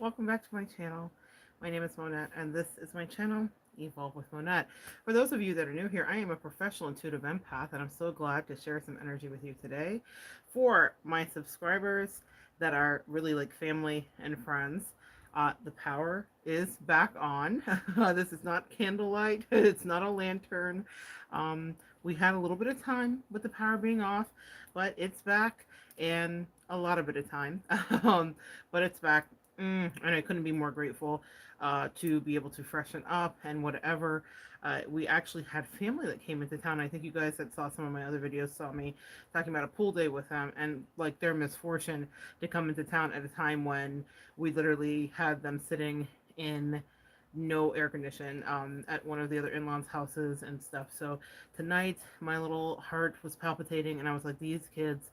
welcome back to my channel. My name is Monette and this is my channel, Evolve with Monette. For those of you that are new here, I am a professional intuitive empath and I'm so glad to share some energy with you today. For my subscribers that are really like family and friends, the power is back on. This is not candlelight, it's not a lantern. Um, we had a little bit of time with the power being off, but it's back and a lot of bit of time. But it's back. And I couldn't be more grateful to be able to freshen up and whatever. We actually had family that came into town. I think you guys that saw some of my other videos saw me talking about a pool day with them and like their misfortune to come into town at a time when we literally had them sitting in no air condition at one of the other in-laws houses and stuff. So tonight my little heart was palpitating and I was like, these kids,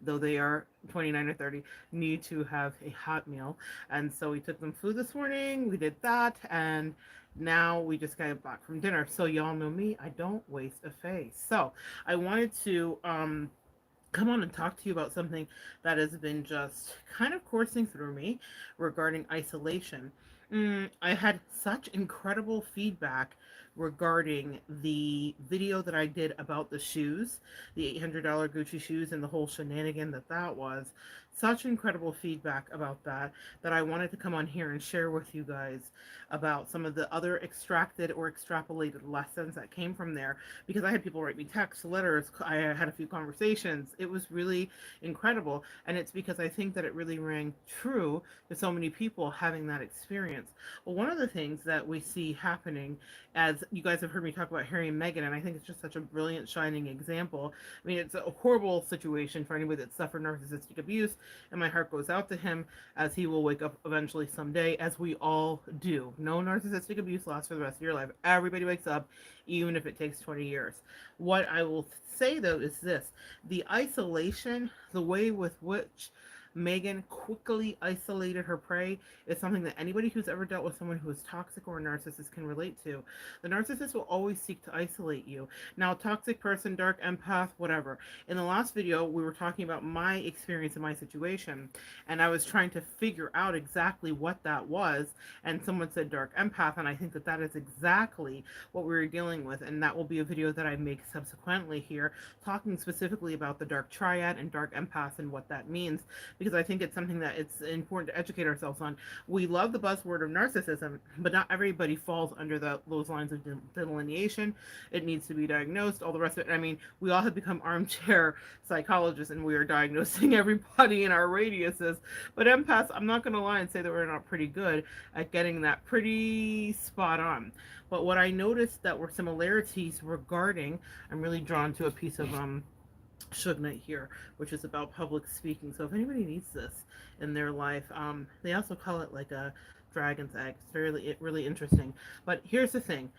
though they are 29 or 30, need to have a hot meal. And so we took them food this morning, we did that, and now we just got back from dinner. So y'all know me, I don't waste a face. So I wanted to come on and talk to you about something that has been just kind of coursing through me regarding isolation. I had such incredible feedback regarding the video that I did about the shoes, the $800 Gucci shoes, and the whole shenanigan that was. Such incredible feedback about that I wanted to come on here and share with you guys about some of the other extracted or extrapolated lessons that came from there, because I had people write me texts, letters, I had a few conversations. It was really incredible, and it's because I think that it really rang true to so many people having that experience. Well, one of the things that we see happening, as you guys have heard me talk about Harry and Meghan, and I think it's just such a brilliant, shining example. I mean, it's a horrible situation for anybody that suffered narcissistic abuse, and my heart goes out to him as he will wake up eventually someday, as we all do. No narcissistic abuse lasts for the rest of your life. Everybody wakes up, even if it takes 20 years. What I will say, though, is this. The isolation, the way with which Megan quickly isolated her prey is something that anybody who's ever dealt with someone who is toxic or a narcissist can relate to. The narcissist will always seek to isolate you. Now, toxic person, dark empath, whatever. In the last video, we were talking about my experience in my situation, and I was trying to figure out exactly what that was, and someone said dark empath, and I think that that is exactly what we were dealing with, and that will be a video that I make subsequently here, talking specifically about the dark triad and dark empath and what that means, because I think it's something that it's important to educate ourselves on. We love the buzzword of narcissism, but not everybody falls under those lines of delineation. It needs to be diagnosed, all the rest of it. I mean, we all have become armchair psychologists and we are diagnosing everybody in our radiuses. But empaths, I'm not going to lie and say that we're not pretty good at getting that pretty spot on. But what I noticed that were similarities regarding, I'm really drawn to a piece of Suge Knight here, which is about public speaking. So if anybody needs this in their life, they also call it like a dragon's egg. It's really interesting. But here's the thing.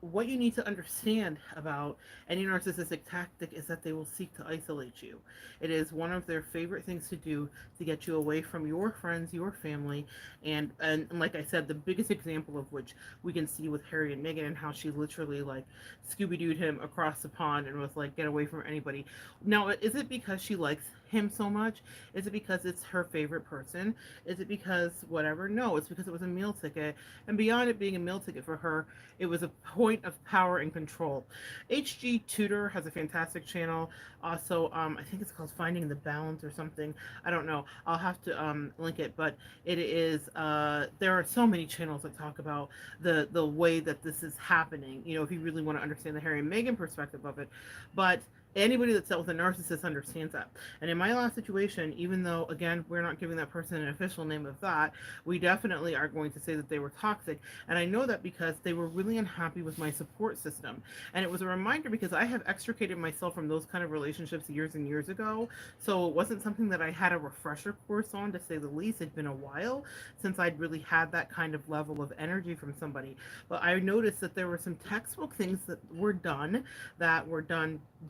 What you need to understand about any narcissistic tactic is that they will seek to isolate you. It is one of their favorite things to do to get you away from your friends, your family, and like I said, the biggest example of which we can see with Harry and Meghan and how she literally like Scooby-Dooed him across the pond and was like, get away from anybody. Now, is it because she likes him so much? Is it because it's her favorite person? Is it because whatever? No, it's because it was a meal ticket. And beyond it being a meal ticket for her, it was a point of power and control. HG Tudor has a fantastic channel. Also, I think it's called Finding the Balance or something. I don't know. I'll have to link it, but it is, there are so many channels that talk about the way that this is happening, you know, if you really want to understand the Harry and Meghan perspective of it. But anybody that's dealt with a narcissist understands that. And in my last situation, even though, again, we're not giving that person an official name of that, we definitely are going to say that they were toxic. And I know that because they were really unhappy with my support system. And it was a reminder because I have extricated myself from those kind of relationships years and years ago. So it wasn't something that I had a refresher course on, to say the least. It'd been a while since I'd really had that kind of level of energy from somebody. But I noticed that there were some textbook things that were done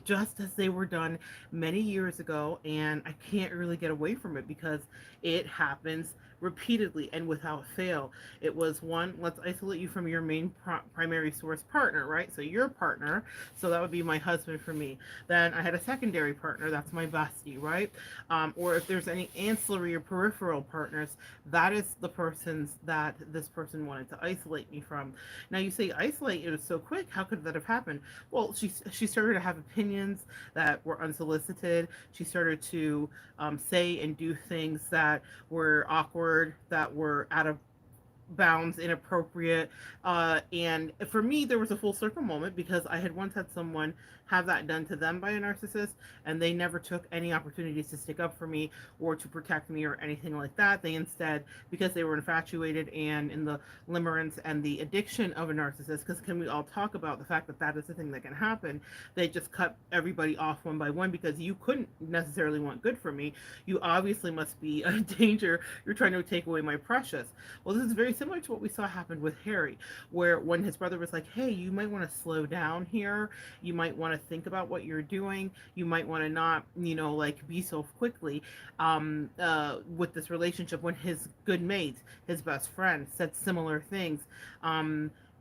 just as they were done many years ago, and I can't really get away from it because it happens repeatedly and without fail. It was one, let's isolate you from your main primary source partner, right? So your partner, so that would be my husband for me. Then I had a secondary partner, that's my bestie, right? Or if there's any ancillary or peripheral partners, that is the persons that this person wanted to isolate me from. Now you say isolate, it was so quick. How could that have happened? Well, she started to have opinions that were unsolicited. She started to say and do things that were awkward, that were out of bounds, inappropriate. And for me, there was a full circle moment because I had once had someone have that done to them by a narcissist, and they never took any opportunities to stick up for me or to protect me or anything like that. They instead, because they were infatuated and in the limerence and the addiction of a narcissist, because can we all talk about the fact that that is the thing that can happen? They just cut everybody off one by one because you couldn't necessarily want good for me. You obviously must be a danger. You're trying to take away my precious. Well, this is very similar to what we saw happen with Harry, where when his brother was like, hey, you might want to slow down here. You might want to think about what you're doing. You might want to not, like be so quickly with this relationship. When his good mate, his best friend, said similar things,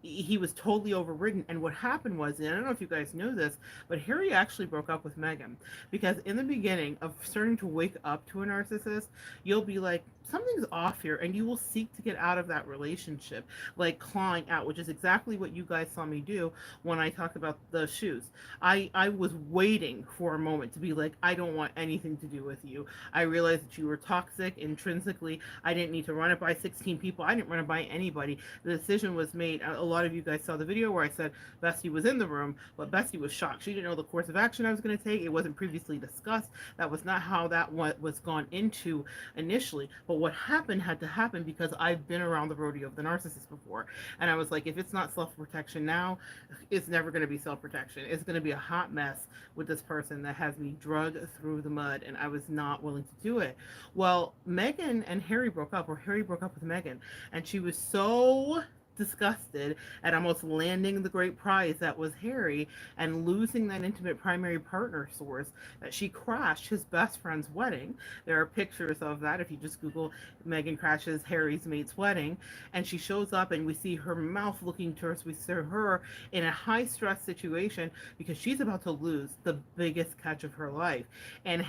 he was totally overridden. And what happened was, and I don't know if you guys know this, but Harry actually broke up with Meghan because in the beginning of starting to wake up to a narcissist, you'll be like, something's off here, and you will seek to get out of that relationship, like clawing out, which is exactly what you guys saw me do when I talked about the shoes. I was waiting for a moment to be like, I don't want anything to do with you. I realized that you were toxic intrinsically. I didn't need to run it by 16 people. I didn't run it by anybody. The decision was made. A lot of you guys saw the video where I said Bestie was in the room, but Bestie was shocked. She didn't know the course of action I was going to take. It wasn't previously discussed. That was not how that was gone into initially. But what happened had to happen because I've been around the rodeo of the narcissist before. And I was like, if it's not self-protection now, it's never going to be self-protection. It's going to be a hot mess with this person that has me drugged through the mud, and I was not willing to do it. Well, Meghan and Harry broke up, or Harry broke up with Meghan, and she was so disgusted at almost landing the great prize that was Harry and losing that intimate primary partner source that she crashed his best friend's wedding. There are pictures of that if you just Google Meghan crashes Harry's mate's wedding, and she shows up and we see her mouth looking towards, we see her in a high stress situation because she's about to lose the biggest catch of her life. And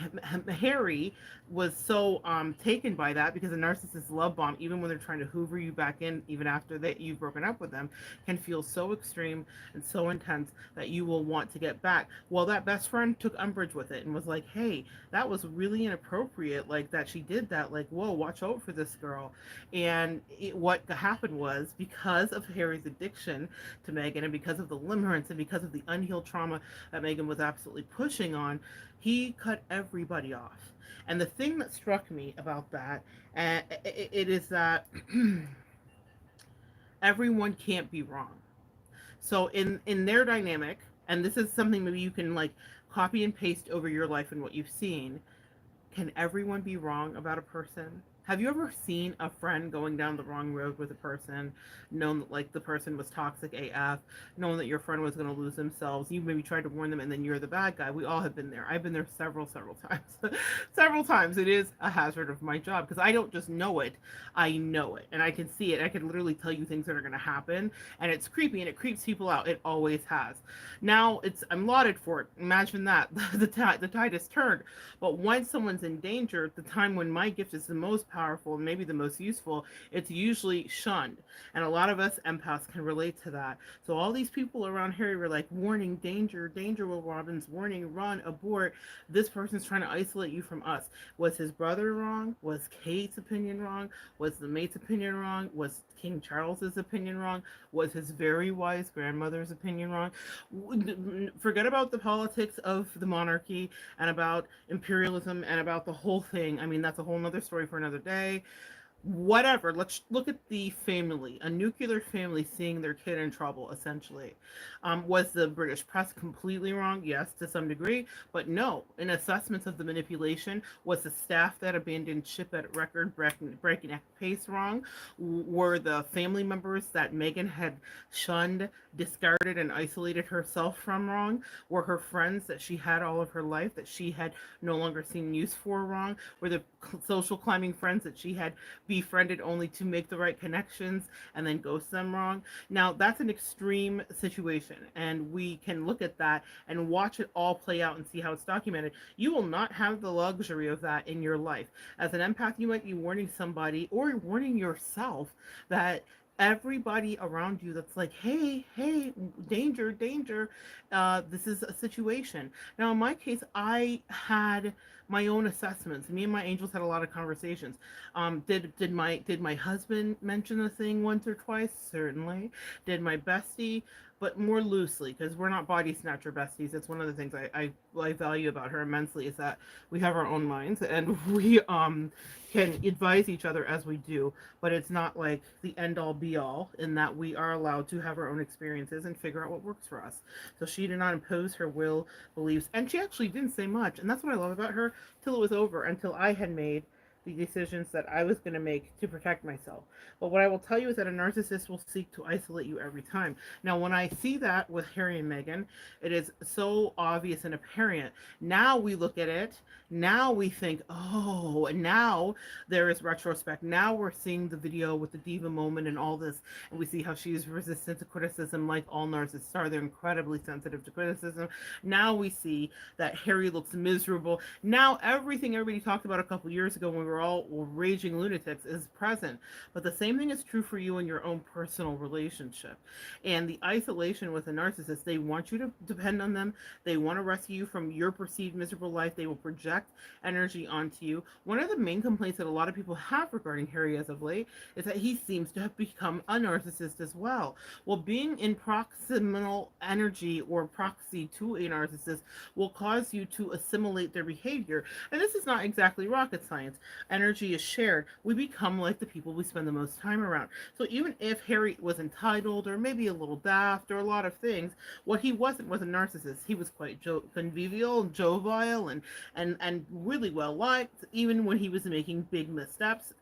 Harry was so taken by that because a narcissist love bomb, even when they're trying to hoover you back in, even after that you've broken up with them, can feel so extreme and so intense that you will want to get back. Well, that best friend took umbrage with it and was like, hey, that was really inappropriate, like that she did that, like, whoa, watch out for this girl. And what happened was, because of Harry's addiction to Meghan and because of the limerence and because of the unhealed trauma that Meghan was absolutely pushing on, he cut everybody off. And the thing that struck me about that, it is that everyone can't be wrong. So in their dynamic, and this is something maybe you can like copy and paste over your life and what you've seen, can everyone be wrong about a person? Have you ever seen a friend going down the wrong road with a person, known that like the person was toxic AF, knowing that your friend was going to lose themselves? You maybe tried to warn them and then you're the bad guy. We all have been there. I've been there several times. Several times. It is a hazard of my job because I don't just know it. I know it and I can see it. I can literally tell you things that are going to happen, and it's creepy and it creeps people out. It always has. Now I'm lauded for it. Imagine that. The tide is turned. But once someone's in danger, the time when my gift is the most powerful and maybe the most useful, it's usually shunned. And a lot of us empaths can relate to that. So all these people around Harry were like, warning, danger, danger, Will Robbins, warning, run, abort. This person's trying to isolate you from us. Was his brother wrong? Was Kate's opinion wrong? Was the mate's opinion wrong? Was King Charles's opinion wrong? Was his very wise grandmother's opinion wrong? Forget about the politics of the monarchy and about imperialism and about the whole thing. I mean, that's a whole nother story for another day. Whatever. Let's look at the family, a nuclear family seeing their kid in trouble, essentially. Was the British press completely wrong? Yes, to some degree, but no. In assessments of the manipulation, was the staff that abandoned ship at record breaking pace wrong? Were the family members that Meghan had shunned, discarded, and isolated herself from wrong? Were her friends that she had all of her life that she had no longer seen use for wrong? Were the social climbing friends that she had befriended only to make the right connections and then ghost them wrong. Now, that's an extreme situation, and we can look at that and watch it all play out and see how it's documented. You will not have the luxury of that in your life. As an empath, you might be warning somebody or warning yourself that everybody around you that's like, hey, hey, danger, danger, this is a situation. Now, in my case, I had my own assessments. Me and my angels had a lot of conversations. Did my husband mention the thing once or twice? Certainly. Did my bestie? But more loosely, because we're not body snatcher besties. It's one of the things I value about her immensely is that we have our own minds and we can advise each other as we do, but it's not like the end all be all in that we are allowed to have our own experiences and figure out what works for us. So she did not impose her will, beliefs, and she actually didn't say much. And that's what I love about her till it was over, until I had made the decisions that I was going to make to protect myself. But what I will tell you is that a narcissist will seek to isolate you every time. Now, when I see that with Harry and Meghan, it is so obvious and apparent. Now we look at it. Now we think, oh, and now there is retrospect. Now we're seeing the video with the diva moment and all this, and we see how she's resistant to criticism, like all narcissists are. They're incredibly sensitive to criticism. Now we see that Harry looks miserable. Now everything everybody talked about a couple years ago when we were all raging lunatics is present. But the same thing is true for you in your own personal relationship. And the isolation with a narcissist, they want you to depend on them. They want to rescue you from your perceived miserable life. They will project energy onto you. One of the main complaints that a lot of people have regarding Harry as of late is that he seems to have become a narcissist as well. Well, being in proximal energy or proxy to a narcissist will cause you to assimilate their behavior. And this is not exactly rocket science. Energy is shared. We become like the people we spend the most time around. So even if Harry was entitled or maybe a little daft or a lot of things, what he wasn't was a narcissist. He was quite convivial, jovial, and really well liked, even when he was making big missteps.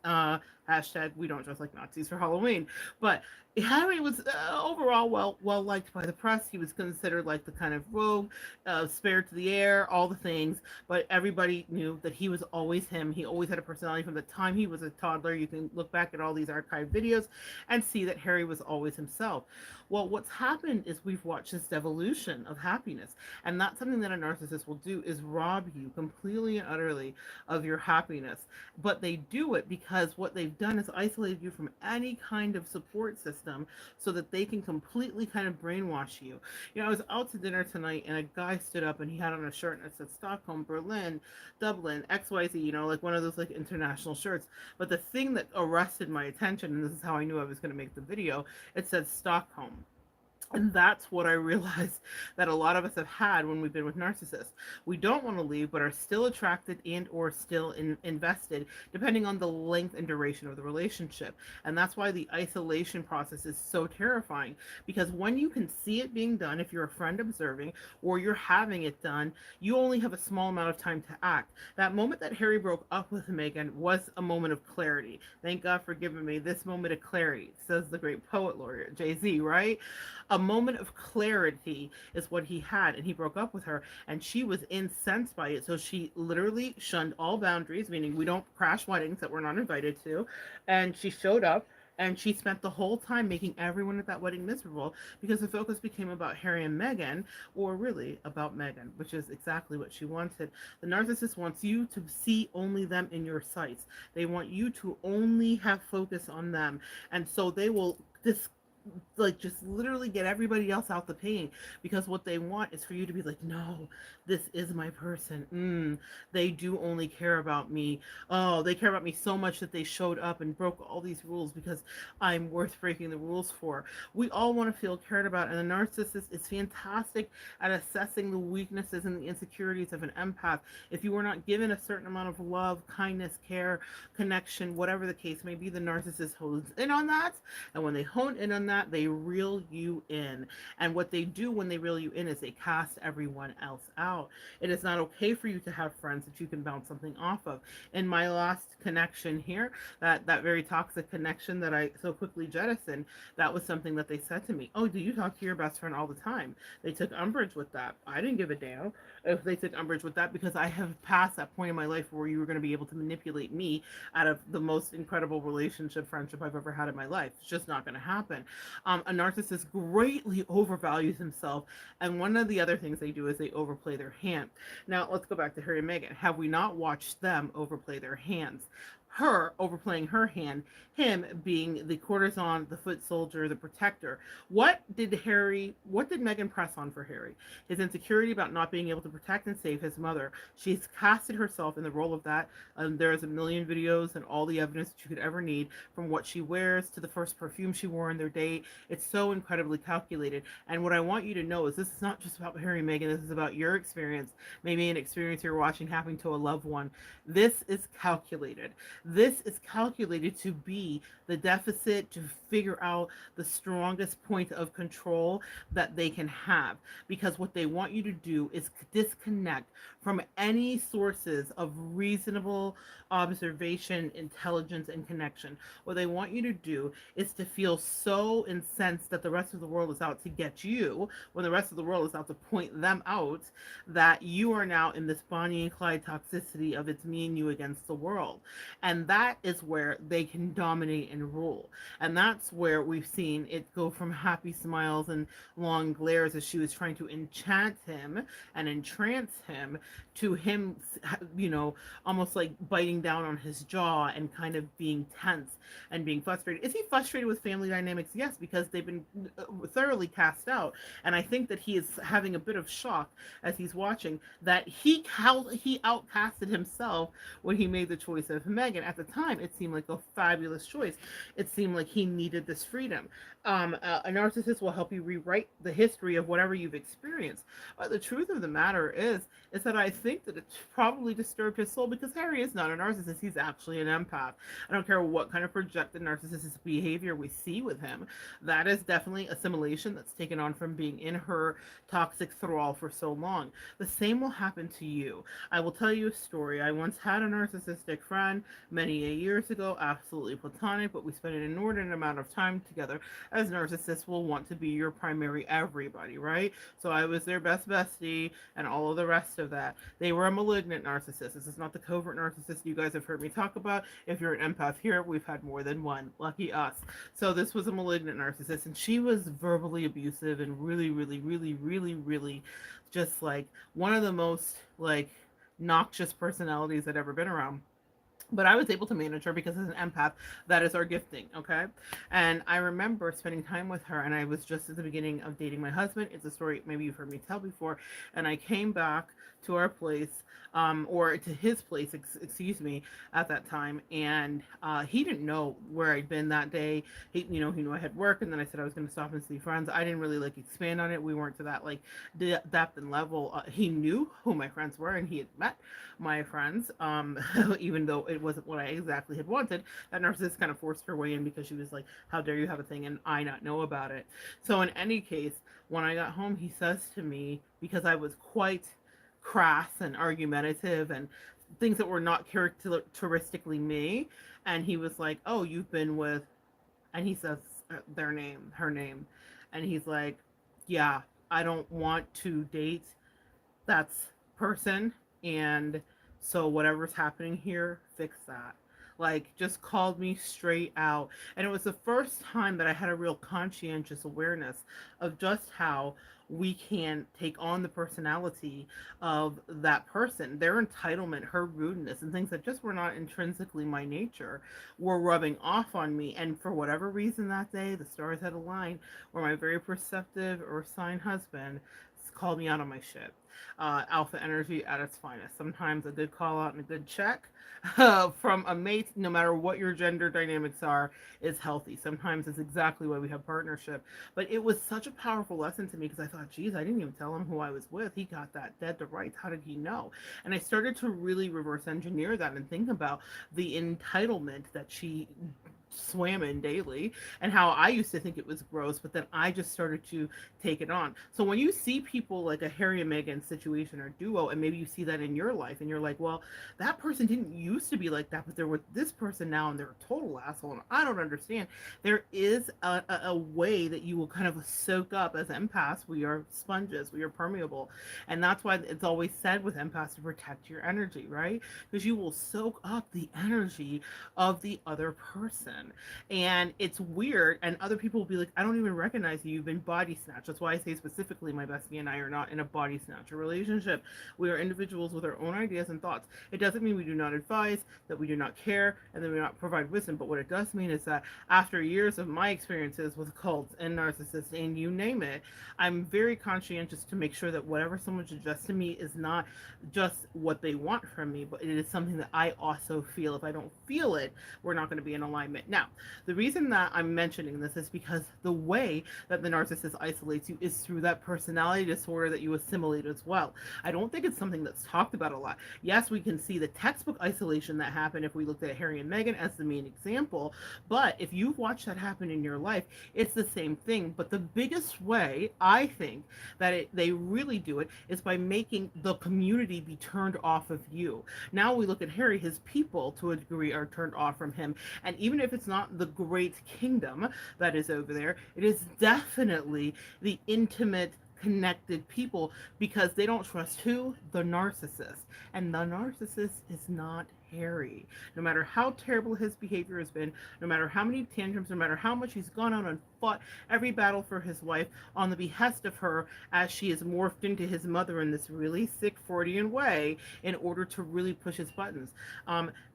Hashtag we don't dress like Nazis for Halloween. But Harry was overall well liked by the press. He was considered like the kind of rogue, spared to the air, all the things. But everybody knew that he was always him. He always had a personality from the time he was a toddler. You can look back at all these archived videos and see that Harry was always himself. Well, what's happened is we've watched this devolution of happiness, and that's something that a narcissist will do, is rob you completely and utterly of your happiness. But they do it because what they've done is isolated you from any kind of support system so that they can completely kind of brainwash you. You know, I was out to dinner tonight and a guy stood up and he had on a shirt and it said Stockholm, Berlin, Dublin, XYZ, you know, like one of those like international shirts. But the thing that arrested my attention, and this is how I knew I was going to make the video, it said Stockholm. And that's what I realized that a lot of us have had when we've been with narcissists. We don't want to leave, but are still attracted and or still invested, depending on the length and duration of the relationship. And that's why the isolation process is so terrifying. Because when you can see it being done, if you're a friend observing, or you're having it done, you only have a small amount of time to act. That moment that Harry broke up with Meghan was a moment of clarity. Thank God for giving me this moment of clarity, says the great poet laureate, Jay-Z, right? A moment of clarity is what he had, and he broke up with her, and she was incensed by it. So she literally shunned all boundaries, meaning we don't crash weddings that we're not invited to, and she showed up. And she spent the whole time making everyone at that wedding miserable because the focus became about Harry and Meghan, or really about Meghan, which is exactly what she wanted. The narcissist wants you to see only them in your sights. They want you to only have focus on them. And so they will just literally get everybody else out the pain, because what they want is for you to be like, no, this is my person. They do only care about me. Oh, they care about me so much that they showed up and broke all these rules because I'm worth breaking the rules for. We all want to feel cared about, and the narcissist is fantastic at assessing the weaknesses and the insecurities of an empath. If you are not given a certain amount of love, kindness, care, connection, whatever the case may be, the narcissist hones in on that, and when they hone in on that, that, they reel you in. And what they do when they reel you in is they cast everyone else out. It is not okay for you to have friends that you can bounce something off of. In my last connection here, that very toxic connection that I so quickly jettisoned, that was something that they said to me. Oh, do you talk to your best friend all the time? They took umbrage with that. I didn't give a damn if they took umbrage with that, because I have passed that point in my life where you were going to be able to manipulate me out of the most incredible relationship, friendship I've ever had in my life. It's just not going to happen. A narcissist greatly overvalues himself, and one of the other things they do is they overplay their hand. Now, let's go back to Harry and Meghan. Have we not watched them overplay their hands? Her overplaying her hand, him being the courtesan, the foot soldier, the protector. What did Meghan press on for Harry? His insecurity about not being able to protect and save his mother. She's casted herself in the role of that. There's a million videos and all the evidence that you could ever need, from what she wears to the first perfume she wore on their date. It's so incredibly calculated. And what I want you to know is this is not just about Harry and Meghan. This is about your experience, maybe an experience you're watching happening to a loved one. This is calculated. This is calculated to be the deficit, to figure out the strongest point of control that they can have. Because what they want you to do is disconnect from any sources of reasonable observation, intelligence, and connection. What they want you to do is to feel so incensed that the rest of the world is out to get you, when the rest of the world is out to point them out, that you are now in this Bonnie and Clyde toxicity of it's me and you against the world. And that is where they can dominate and rule. And that's where we've seen it go from happy smiles and long glares as she was trying to enchant him and entrance him, to him, almost like biting down on his jaw and kind of being tense and being frustrated. Is he frustrated with family dynamics? Yes, because they've been thoroughly cast out. And I think that he is having a bit of shock as he's watching that he outcasted himself when he made the choice of Meghan. At the time, it seemed like a fabulous choice. It seemed like he needed this freedom. A narcissist will help you rewrite the history of whatever you've experienced. But the truth of the matter is that I think that it probably disturbed his soul, because Harry is not a narcissist. He's actually an empath. I don't care what kind of projected narcissistic behavior we see with him. That is definitely assimilation that's taken on from being in her toxic thrall for so long. The same will happen to you. I will tell you a story. I once had a narcissistic friend many years ago, absolutely platonic, but we spent an inordinate amount of time together, as narcissists will want to be your primary everybody, right? So I was their best bestie and all of the rest of that. They were a malignant narcissist. This is not the covert narcissist you guys have heard me talk about. If you're an empath here, we've had more than one. Lucky us. So this was a malignant narcissist, and she was verbally abusive and really, really, really, really, really just like one of the most like noxious personalities I'd ever been around. But I was able to manage her because as an empath, that is our gifting, okay? And I remember spending time with her, and I was just at the beginning of dating my husband. It's a story maybe you've heard me tell before. And I came back to our place, or to his place, excuse me, at that time. And he didn't know where I'd been that day. He knew I had work, and then I said I was going to stop and see friends. I didn't really like expand on it. We weren't to that like depth and level. He knew who my friends were, and he had met my friends, even though it wasn't what I exactly had wanted. That narcissist kind of forced her way in because she was like, how dare you have a thing and I not know about it? So in any case, when I got home, he says to me, because I was quite crass and argumentative and things that were not characteristically me, and he was like, oh, you've been with, and he says her name, and he's like, yeah, I don't want to date that person, and so whatever's happening here, fix that. Like, just called me straight out. And it was the first time that I had a real conscientious awareness of just how we can take on the personality of that person. Their entitlement, her rudeness, and things that just were not intrinsically my nature were rubbing off on me. And for whatever reason that day, the stars had aligned where my very perceptive or sign husband called me out on my shit. Alpha energy at its finest. Sometimes a good call out and a good check from a mate, no matter what your gender dynamics are, is healthy. Sometimes it's exactly why we have partnership. But it was such a powerful lesson to me because I thought, geez, I didn't even tell him who I was with. He got that dead to rights. How did he know? And I started to really reverse engineer that and think about the entitlement that she swam in daily, and how I used to think it was gross, but then I just started to take it on. So when you see people like a Harry and Meghan situation or duo, and maybe you see that in your life, and you're like, well, that person didn't used to be like that, but they're with this person now, and they're a total asshole, and I don't understand. There is a way that you will kind of soak up as empaths. We are sponges, we are permeable, and that's why it's always said with empaths to protect your energy, right? Because you will soak up the energy of the other person. And it's weird, and other people will be like, I don't even recognize you, you've been body snatched. That's why I say specifically my bestie and I are not in a body snatcher relationship. We are individuals with our own ideas and thoughts. It doesn't mean we do not advise, that we do not care, and that we do not provide wisdom. But what it does mean is that after years of my experiences with cults and narcissists and you name it, I'm very conscientious to make sure that whatever someone suggests to me is not just what they want from me, but it is something that I also feel. If I don't feel it, we're not going to be in alignment. Now, the reason that I'm mentioning this is because the way that the narcissist isolates you is through that personality disorder that you assimilate as well. I don't think it's something that's talked about a lot. Yes, we can see the textbook isolation that happened if we looked at Harry and Meghan as the main example, but if you've watched that happen in your life, it's the same thing. But the biggest way I think that they really do it is by making the community be turned off of you. Now we look at Harry, his people to a degree are turned off from him. And even if it's not the great kingdom that is over there, it is definitely the intimate connected people, because they don't trust who? The narcissist. And the narcissist is not Harry. No matter how terrible his behavior has been, no matter how many tantrums, no matter how much he's gone out and fought every battle for his wife on the behest of her as she is morphed into his mother in this really sick Freudian way in order to really push his buttons.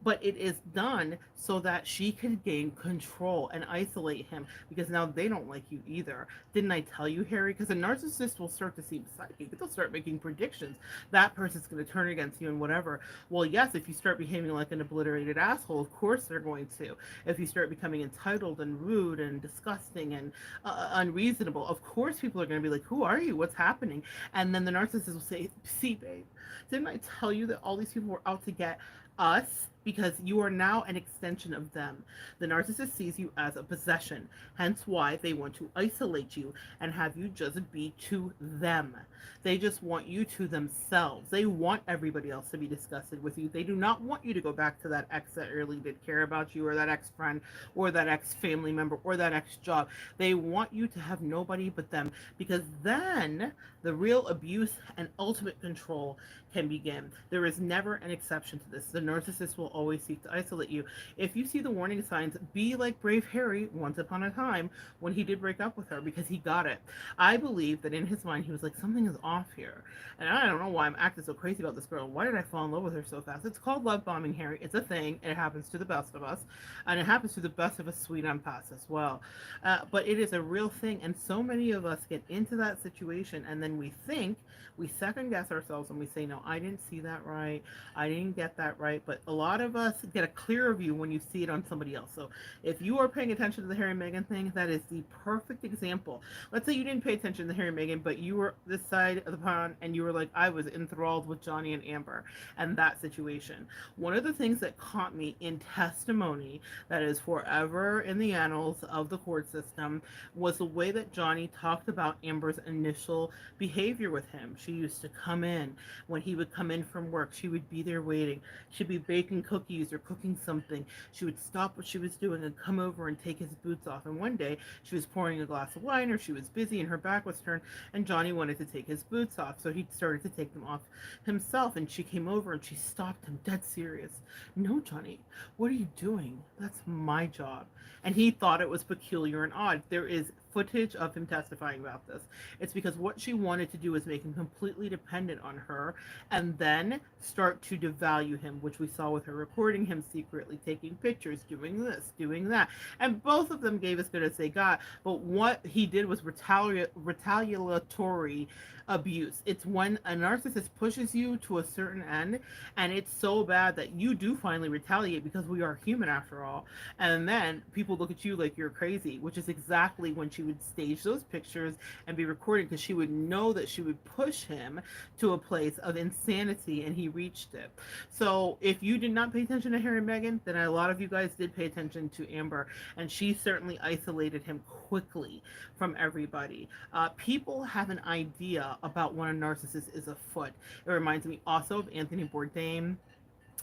But it is done so that she can gain control and isolate him, because now they don't like you either. Didn't I tell you, Harry? Because a narcissist will start to seem psychic. They'll start making predictions. That person's going to turn against you and whatever. Well, yes, if you start behaving like an obliterated asshole, of course they're going to. If you start becoming entitled and rude and disgusting and unreasonable, of course people are going to be like, who are you? What's happening? And then the narcissist will say, see, babe, didn't I tell you that all these people were out to get us? Because you are now an extension of them. The narcissist sees you as a possession, hence why they want to isolate you and have you just be to them. They just want you to themselves. They want everybody else to be disgusted with you. They do not want you to go back to that ex that really did care about you, or that ex-friend, or that ex-family member, or that ex-job. They want you to have nobody but them, because then the real abuse and ultimate control can begin. There is never an exception to this. The narcissist will always seek to isolate you. If you see the warning signs, be like brave Harry once upon a time when he did break up with her, because he got it. I believe that in his mind he was like, something is off here. And I don't know why I'm acting so crazy about this girl. Why did I fall in love with her so fast? It's called love bombing, Harry. It's a thing. It happens to the best of us. And it happens to the best of us sweet empaths as well. But it is a real thing. And so many of us get into that situation, and then we think, we second guess ourselves, and we say, no, I didn't see that right. I didn't get that right. But a lot of us get a clearer view when you see it on somebody else. So if you are paying attention to the Harry and Meghan thing, that is the perfect example. Let's say you didn't pay attention to the Harry and Meghan, but you were this side of the pond, and you were like, I was enthralled with Johnny and Amber and that situation. One of the things that caught me in testimony that is forever in the annals of the court system was the way that Johnny talked about Amber's initial behavior with him. She used to come in. When he would come in from work, she would be there waiting. She'd be baking cookies or cooking something. She would stop what she was doing and come over and take his boots off. And one day she was pouring a glass of wine, or she was busy and her back was turned, and Johnny wanted to take his boots off. So he started to take them off himself, and she came over and she stopped him, dead serious. No, Johnny, what are you doing? That's my job. And he thought it was peculiar and odd. There is footage of him testifying about this. It's because what she wanted to do was make him completely dependent on her, and then start to devalue him, which we saw with her recording him secretly, taking pictures, doing this, doing that. And both of them gave as good as they got, but what he did was retaliatory abuse. It's when a narcissist pushes you to a certain end, and it's so bad that you do finally retaliate, because we are human after all. And then people look at you like you're crazy, which is exactly when she would stage those pictures and be recorded, because she would know that she would push him to a place of insanity, and he reached it. So if you did not pay attention to Harry and Meghan, then a lot of you guys did pay attention to Amber, and she certainly isolated him quickly from everybody. People have an idea about when a narcissist is afoot. It reminds me also of Anthony Bourdain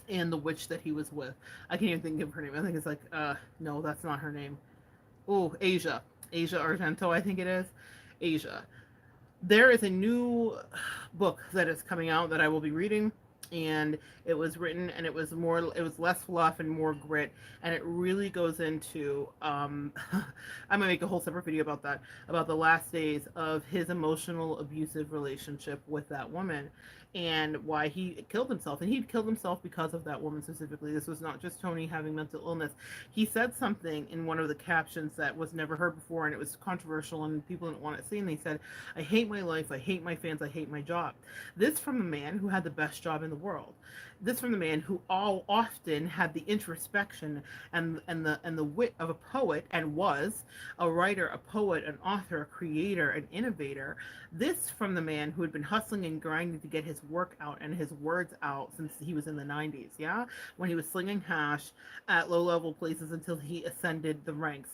and the witch that he was with. I can't even think of her name. I think it's like, no, that's not her name. Oh, Asia. Asia Argento, I think it is. Asia. There is a new book that is coming out that I will be reading, and it was written, and it was less fluff and more grit, and it really goes into I'm gonna make a whole separate video about that, about the last days of his emotional abusive relationship with that woman, and why he killed himself. And he killed himself because of that woman specifically. This was not just Tony having mental illness. He said something in one of the captions that was never heard before, and it was controversial, and people didn't want it seen. They said, "I hate my life, I hate my fans, I hate my job." This from a man who had the best job in the world. This from the man who all often had the introspection and the wit of a poet, and was a writer, a poet, an author, a creator, an innovator. This from the man who had been hustling and grinding to get his work out and his words out since he was in the 90s, yeah? When he was slinging hash at low-level places until he ascended the ranks.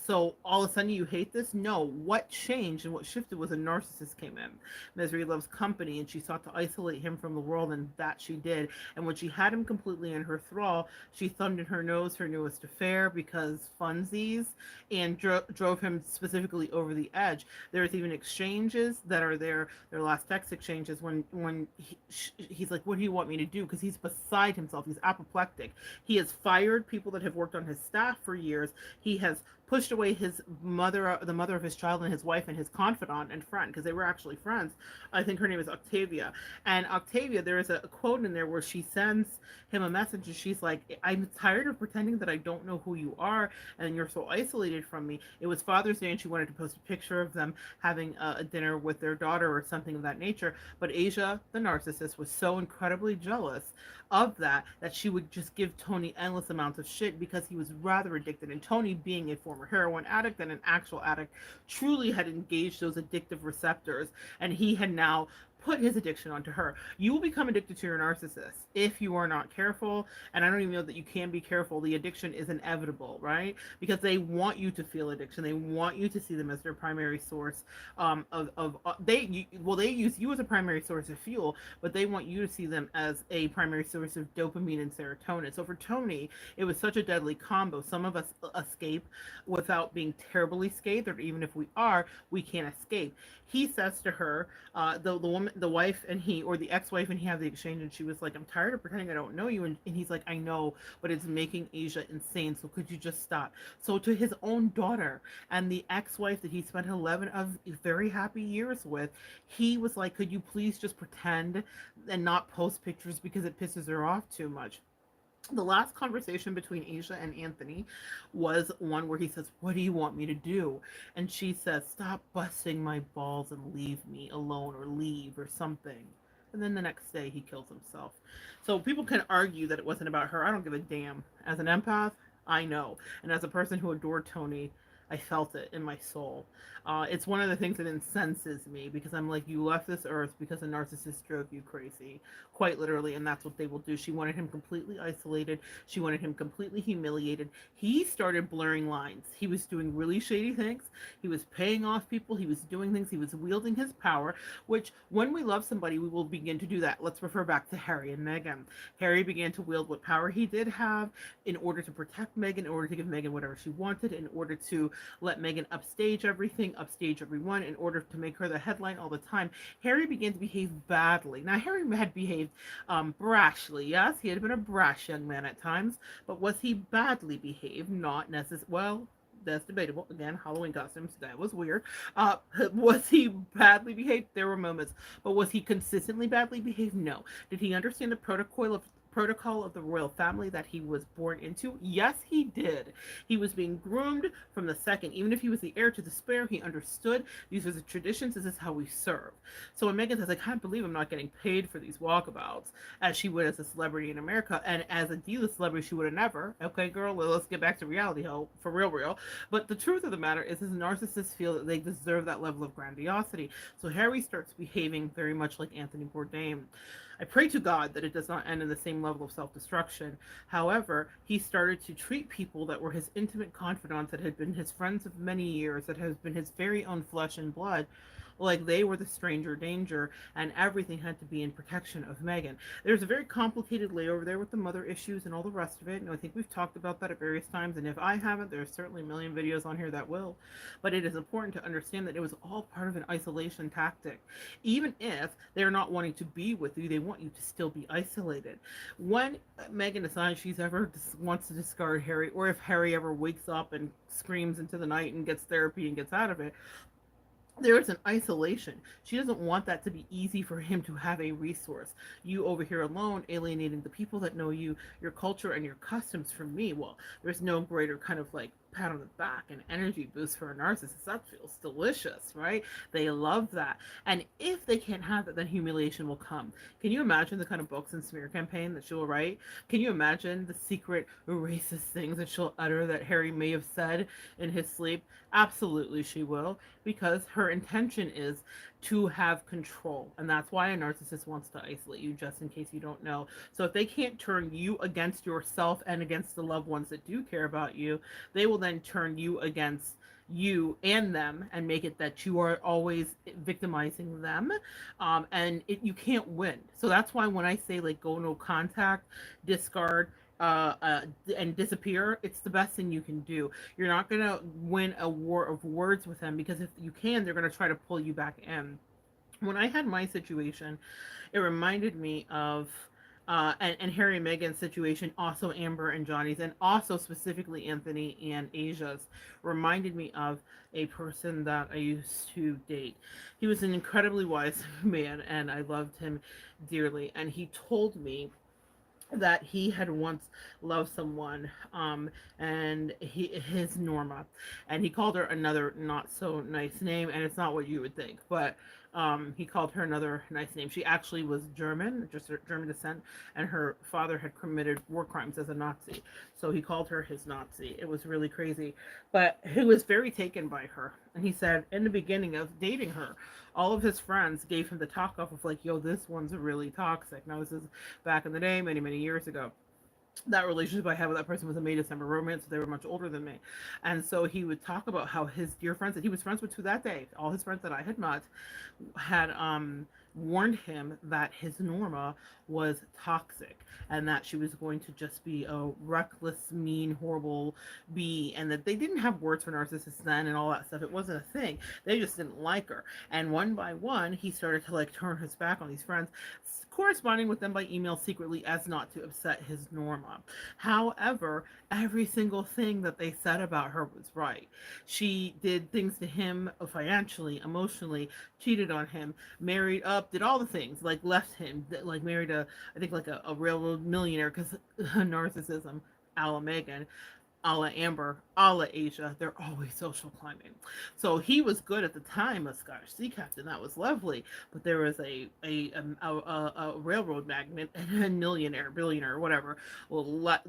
So all of a sudden you hate this? No. What changed and what shifted was a narcissist came in. Misery loves company, and she sought to isolate him from the world, and that she did. And when she had him completely in her thrall, she thumbed in her nose her newest affair because funsies, and drove him specifically over the edge. There's even exchanges that are there, their last text exchanges, when he's like, "What do you want me to do?" Because he's beside himself. He's apoplectic. He has fired people that have worked on his staff for years. He has pushed away his mother, the mother of his child, and his wife, and his confidant and friend, because they were actually friends. I think her name is Octavia. And Octavia, there is a quote in there where she sends him a message, and she's like, "I'm tired of pretending that I don't know who you are, and you're so isolated from me." It was Father's Day, and she wanted to post a picture of them having a dinner with their daughter or something of that nature. But Asia, the narcissist, was so incredibly jealous of that she would just give Tony endless amounts of shit, because he was rather addicted. And Tony, being a former heroin addict and an actual addict, truly had engaged those addictive receptors, and he had now put his addiction onto her. You will become addicted to your narcissist if you are not careful. And I don't even know that you can be careful. The addiction is inevitable, right? Because they want you to feel addiction. They want you to see them as their primary source they use you as a primary source of fuel, but they want you to see them as a primary source of dopamine and serotonin. So for Tony, it was such a deadly combo. Some of us escape without being terribly scathed, or even if we are, we can't escape. He says to her, the woman, the wife and he, or the ex-wife and he, have the exchange, and she was like, "I'm tired of pretending I don't know you," and he's like, "I know, but it's making Asia insane, so could you just stop?" So to his own daughter and the ex-wife that he spent 11 of very happy years with, he was like, "Could you please just pretend and not post pictures because it pisses her off too much?" The last conversation between Asia and Anthony was one where he says, "What do you want me to do?" And she says, "Stop busting my balls and leave me alone, or leave," or something. And then the next day he kills himself. So people can argue that it wasn't about her. I don't give a damn. As an empath, I know. And as a person who adored Tony, I felt it in my soul. It's one of the things that incenses me, because I'm like, you left this earth because a narcissist drove you crazy, quite literally, and that's what they will do. She wanted him completely isolated. She wanted him completely humiliated. He started blurring lines. He was doing really shady things. He was paying off people. He was doing things. He was wielding his power, which when we love somebody, we will begin to do that. Let's refer back to Harry and Meghan. Harry began to wield what power he did have in order to protect Meghan, in order to give Meghan whatever she wanted, in order to let Meghan upstage everything, upstage everyone, in order to make her the headline all the time. Harry began to behave badly. Now, Harry had behaved brashly. Yes, he had been a brash young man at times, but was he badly behaved? Not necessarily. Well, that's debatable. Again, Halloween costumes, that was weird. Was he badly behaved? There were moments. But was he consistently badly behaved? No. Did he understand the protocol of the royal family that he was born into? Yes, he did. He was being groomed from the second. Even if he was the heir to the spare, he understood these are the traditions, this is how we serve. So when Megan says, I can't believe I'm not getting paid for these walkabouts, as she would as a celebrity in America, and as a D-list celebrity, she would have never. Okay, girl, well, let's get back to reality, ho, for real, real. But the truth of the matter is narcissists feel that they deserve that level of grandiosity. So Harry starts behaving very much like Anthony Bourdain. I pray to God that it does not end in the same level of self destruction. However, he started to treat people that were his intimate confidants, that had been his friends of many years, that has been his very own flesh and blood, like they were the stranger danger, and everything had to be in protection of Megan. There's a very complicated layover there with the mother issues and all the rest of it, and I think we've talked about that at various times, and if I haven't, there's certainly a million videos on here that will. But it is important to understand that it was all part of an isolation tactic. Even if they're not wanting to be with you, they want you to still be isolated. When Megan decides she's ever wants to discard Harry, or if Harry ever wakes up and screams into the night and gets therapy and gets out of it, there is an isolation. She doesn't want that to be easy for him to have a resource. You over here alone, alienating the people that know you, your culture, and your customs from me. Well, there's no greater kind of like pat on the back and energy boost for a narcissist. That feels delicious, right? They love that. And if they can't have that, then humiliation will come. Can you imagine the kind of books and smear campaign that she'll write? Can you imagine the secret racist things that she'll utter that Harry may have said in his sleep? Absolutely, she will, because her intention is to have control. And that's why a narcissist wants to isolate you, just in case you don't know. So if they can't turn you against yourself and against the loved ones that do care about you, they will then turn you against you and them and make it that you are always victimizing them, and you can't win. So that's why when I say like go no contact, discard, and disappear, it's the best thing you can do. You're not going to win a war of words with them, because if you can, they're going to try to pull you back in. When I had my situation, it reminded me of and Harry and Meghan's situation, also Amber and Johnny's, and also specifically Anthony and Asia's, reminded me of a person that I used to date. He was an incredibly wise man, and I loved him dearly. And he told me that he had once loved someone, and his Norma, and he called her another not so nice name, and it's not what you would think, but he called her another nice name. She actually was German, just German descent, and her father had committed war crimes as a Nazi, so he called her his Nazi. It was really crazy, but he was very taken by her, and he said in the beginning of dating her, all of his friends gave him the talk off of like, yo, this one's really toxic. Now this is back in the day, many, many years ago. That relationship I had with that person was a May December romance. So they were much older than me. And so he would talk about how his dear friends that he was friends with to that day, all his friends that I had met, had warned him that his Norma was toxic, and that she was going to just be a reckless, mean, horrible bee, and that they didn't have words for narcissists then and all that stuff. It wasn't a thing. They just didn't like her. And one by one, he started to like turn his back on these friends, corresponding with them by email secretly as not to upset his Norma. However, every single thing that they said about her was right. She did things to him financially, emotionally, cheated on him, married up, did all the things, like left him, like married I think like a railroad millionaire, because narcissism, a la Megan, a la Amber, a la Asia, they're always social climbing. So he was good at the time, a Scottish sea captain, that was lovely. But there was a railroad magnate and a millionaire, billionaire, whatever. Well,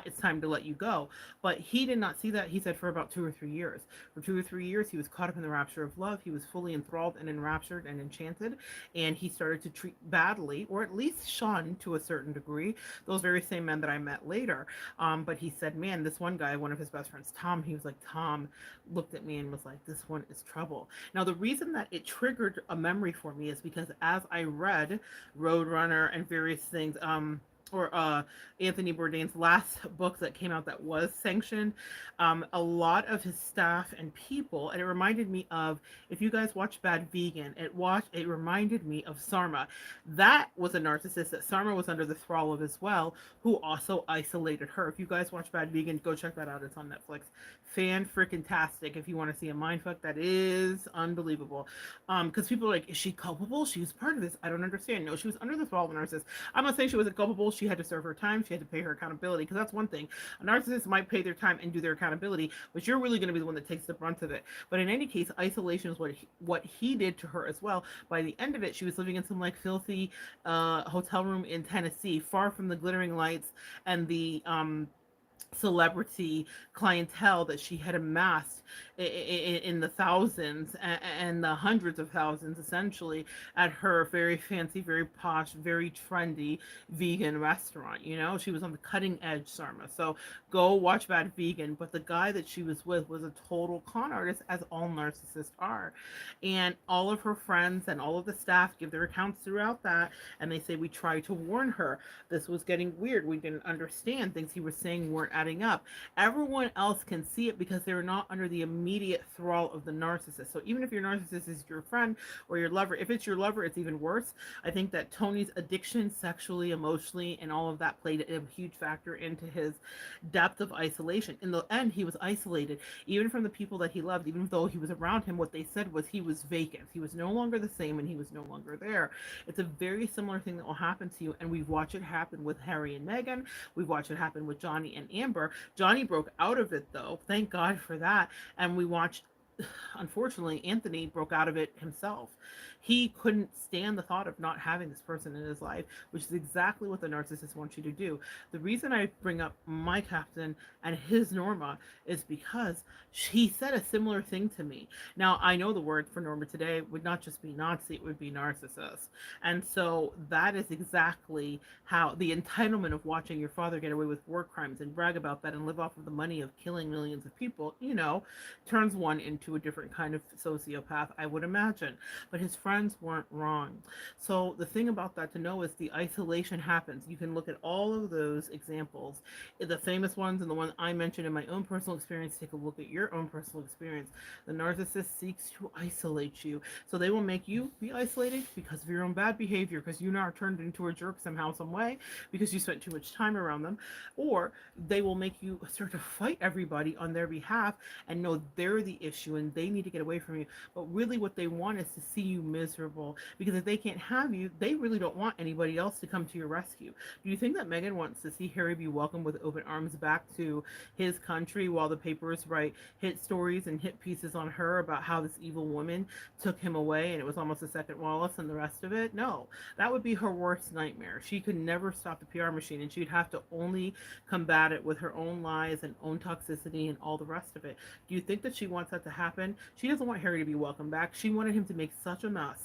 it's time to let you go. But he did not see that. He said for about 2 or 3 years. For 2 or 3 years, he was caught up in the rapture of love. He was fully enthralled and enraptured and enchanted, and he started to treat badly, or at least shun to a certain degree, those very same men that I met later. But he said, man, this one guy, one of his best friends, Tom, he was like, Tom looked at me and was like, this one is trouble. Now, the reason that it triggered a memory for me is because as I read Roadrunner and various things, or Anthony Bourdain's last book that came out that was sanctioned, a lot of his staff and people, and it reminded me of, if you guys watch Bad Vegan, it reminded me of Sarma. That was a narcissist that Sarma was under the thrall of as well, who also isolated her. If you guys watch Bad Vegan, go check that out. It's on Netflix. Fan-freaking-tastic. If you want to see a mindfuck that is unbelievable. Because people are like, is she culpable? She was part of this. I don't understand. No, she was under the thrall of a narcissist. I'm not saying she wasn't culpable. she had to serve her time. She had to pay her accountability. Because that's one thing. A narcissist might pay their time and do their accountability, but you're really going to be the one that takes the brunt of it. But in any case, isolation is what he did to her as well. By the end of it, she was living in some like filthy hotel room in Tennessee, far from the glittering lights and the celebrity clientele that she had amassed in the thousands and the hundreds of thousands essentially at her very fancy, very posh, very trendy vegan restaurant. You know, she was on the cutting edge, Sarma. So go watch Bad Vegan. But the guy that she was with was a total con artist, as all narcissists are. And all of her friends and all of the staff give their accounts throughout that, and they say we tried to warn her. This was getting weird. We didn't understand. Things he was saying weren't adding up. Everyone else can see it because they're not under the immediate thrall of the narcissist. So even if your narcissist is your friend or your lover, if it's your lover, it's even worse. I think that Tony's addiction sexually, emotionally, and all of that played a huge factor into his depth of isolation. In the end, he was isolated, even from the people that he loved. Even though he was around him, what they said was he was vacant. He was no longer the same, and he was no longer there. It's a very similar thing that will happen to you, and we've watched it happen with Harry and Meghan. We've watched it happen with Johnny and Amber. Johnny broke out of it, though. Thank God for that. And we watched, unfortunately, Anthony broke out of it himself. He couldn't stand the thought of not having this person in his life, which is exactly what the narcissist wants you to do. The reason I bring up my captain and his Norma is because he said a similar thing to me. Now, I know the word for Norma today would not just be Nazi, it would be narcissist. And so that is exactly how the entitlement of watching your father get away with war crimes and brag about that and live off of the money of killing millions of people, you know, turns one into a different kind of sociopath, I would imagine. But his friends weren't wrong. So the thing about that to know is the isolation happens. You can look at all of those examples, the famous ones and the one I mentioned in my own personal experience. Take a look at your own personal experience. The narcissist seeks to isolate you. So they will make you be isolated because of your own bad behavior, because you now are turned into a jerk somehow, some way, because you spent too much time around them. Or they will make you start to fight everybody on their behalf and know they're the issue and they need to get away from you. But really what they want is to see you miserable, because if they can't have you, they really don't want anybody else to come to your rescue. Do you think that Meghan wants to see Harry be welcomed with open arms back to his country while the papers write hit stories and hit pieces on her about how this evil woman took him away and it was almost a second Wallace and the rest of it? No, that would be her worst nightmare. She could never stop the PR machine, and she'd have to only combat it with her own lies and own toxicity and all the rest of it. Do you think that she wants that to happen? She doesn't want Harry to be welcomed back. She wanted him to make such a mess.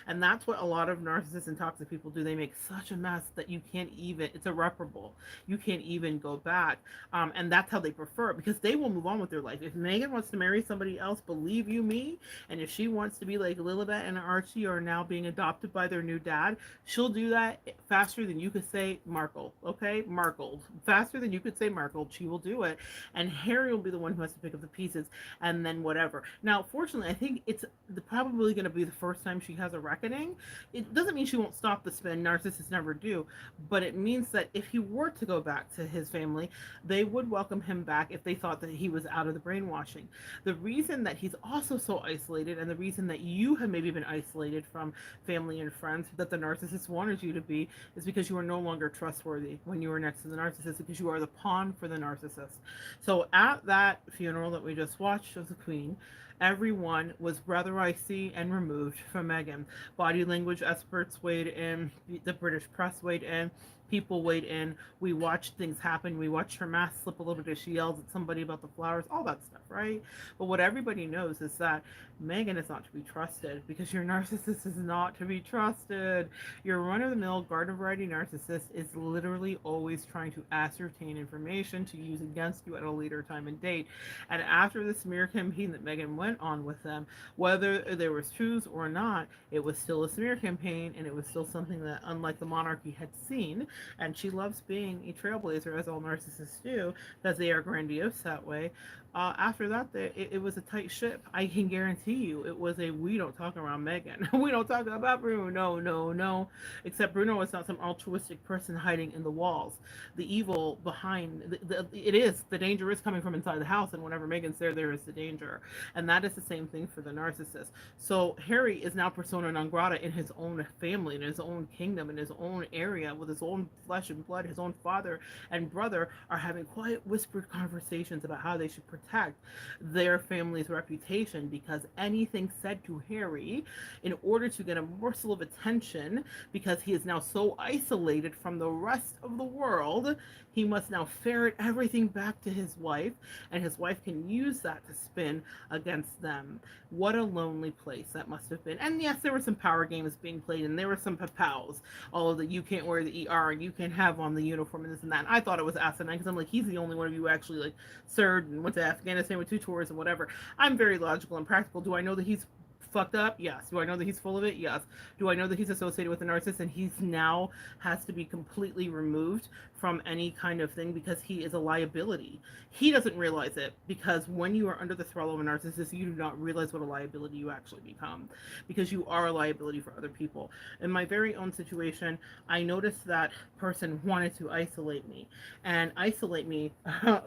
And that's what a lot of narcissists and toxic people do. They make such a mess that you can't even, it's irreparable. You can't even go back. And that's how they prefer it, because they will move on with their life. If Meghan wants to marry somebody else, believe you me, and if she wants to be like Lilibet and Archie are now being adopted by their new dad, she'll do that faster than you could say Markle, okay? Markle. Faster than you could say Markle, she will do it. And Harry will be the one who has to pick up the pieces and then whatever. Now, fortunately, I think it's probably going to be the first time she has a reckoning. It doesn't mean she won't stop the spin. Narcissists never do. But it means that if he were to go back to his family, they would welcome him back if they thought that he was out of the brainwashing. The reason that he's also so isolated, and the reason that you have maybe been isolated from family and friends that the narcissist wanted you to be, is because you are no longer trustworthy when you are next to the narcissist, because you are the pawn for the narcissist. So at that funeral that we just watched of the Queen, everyone was rather icy and removed from Meghan. Body language experts weighed in, the British press weighed in, people weighed in. We watched things happen. We watched her mask slip a little bit as she yells at somebody about the flowers, all that stuff, right? But what everybody knows is that Meghan is not to be trusted, because your narcissist is not to be trusted. Your run-of-the-mill garden variety narcissist is literally always trying to ascertain information to use against you at a later time and date. And after the smear campaign that Meghan went on with them, whether there was truth or not, it was still a smear campaign, and it was still something that, unlike the monarchy, had seen. And she loves being a trailblazer, as all narcissists do, because they are grandiose that way. After that, it was a tight ship. I can guarantee you, it was a we don't talk around Megan. We don't talk about Bruno. No, no, no. Except Bruno is not some altruistic person hiding in the walls. The evil behind it is the danger is coming from inside the house, and whenever Megan's there, there is the danger, and that is the same thing for the narcissist. So Harry is now persona non grata in his own family, in his own kingdom, in his own area, with his own flesh and blood. His own father and brother are having quiet, whispered conversations about how they should protect their family's reputation, because anything said to Harry, in order to get a morsel of attention, because he is now so isolated from the rest of the world, he must now ferret everything back to his wife, and his wife can use that to spin against them. What a lonely place that must have been. And yes, there were some power games being played, and there were some papows. All of the you can't wear the ER and you can have on the uniform and this and that. And I thought it was asinine because I'm like, he's the only one of you who actually like served and went to Afghanistan with 2 tours and whatever. I'm very logical and practical. Do I know that he's fucked up? Yes. Do I know that he's full of it? Yes. Do I know that he's associated with a narcissist and he's now has to be completely removed from any kind of thing because he is a liability? He doesn't realize it, because when you are under the thrall of a narcissist, you do not realize what a liability you actually become, because you are a liability for other people. In my very own situation, I noticed that person wanted to isolate me and isolate me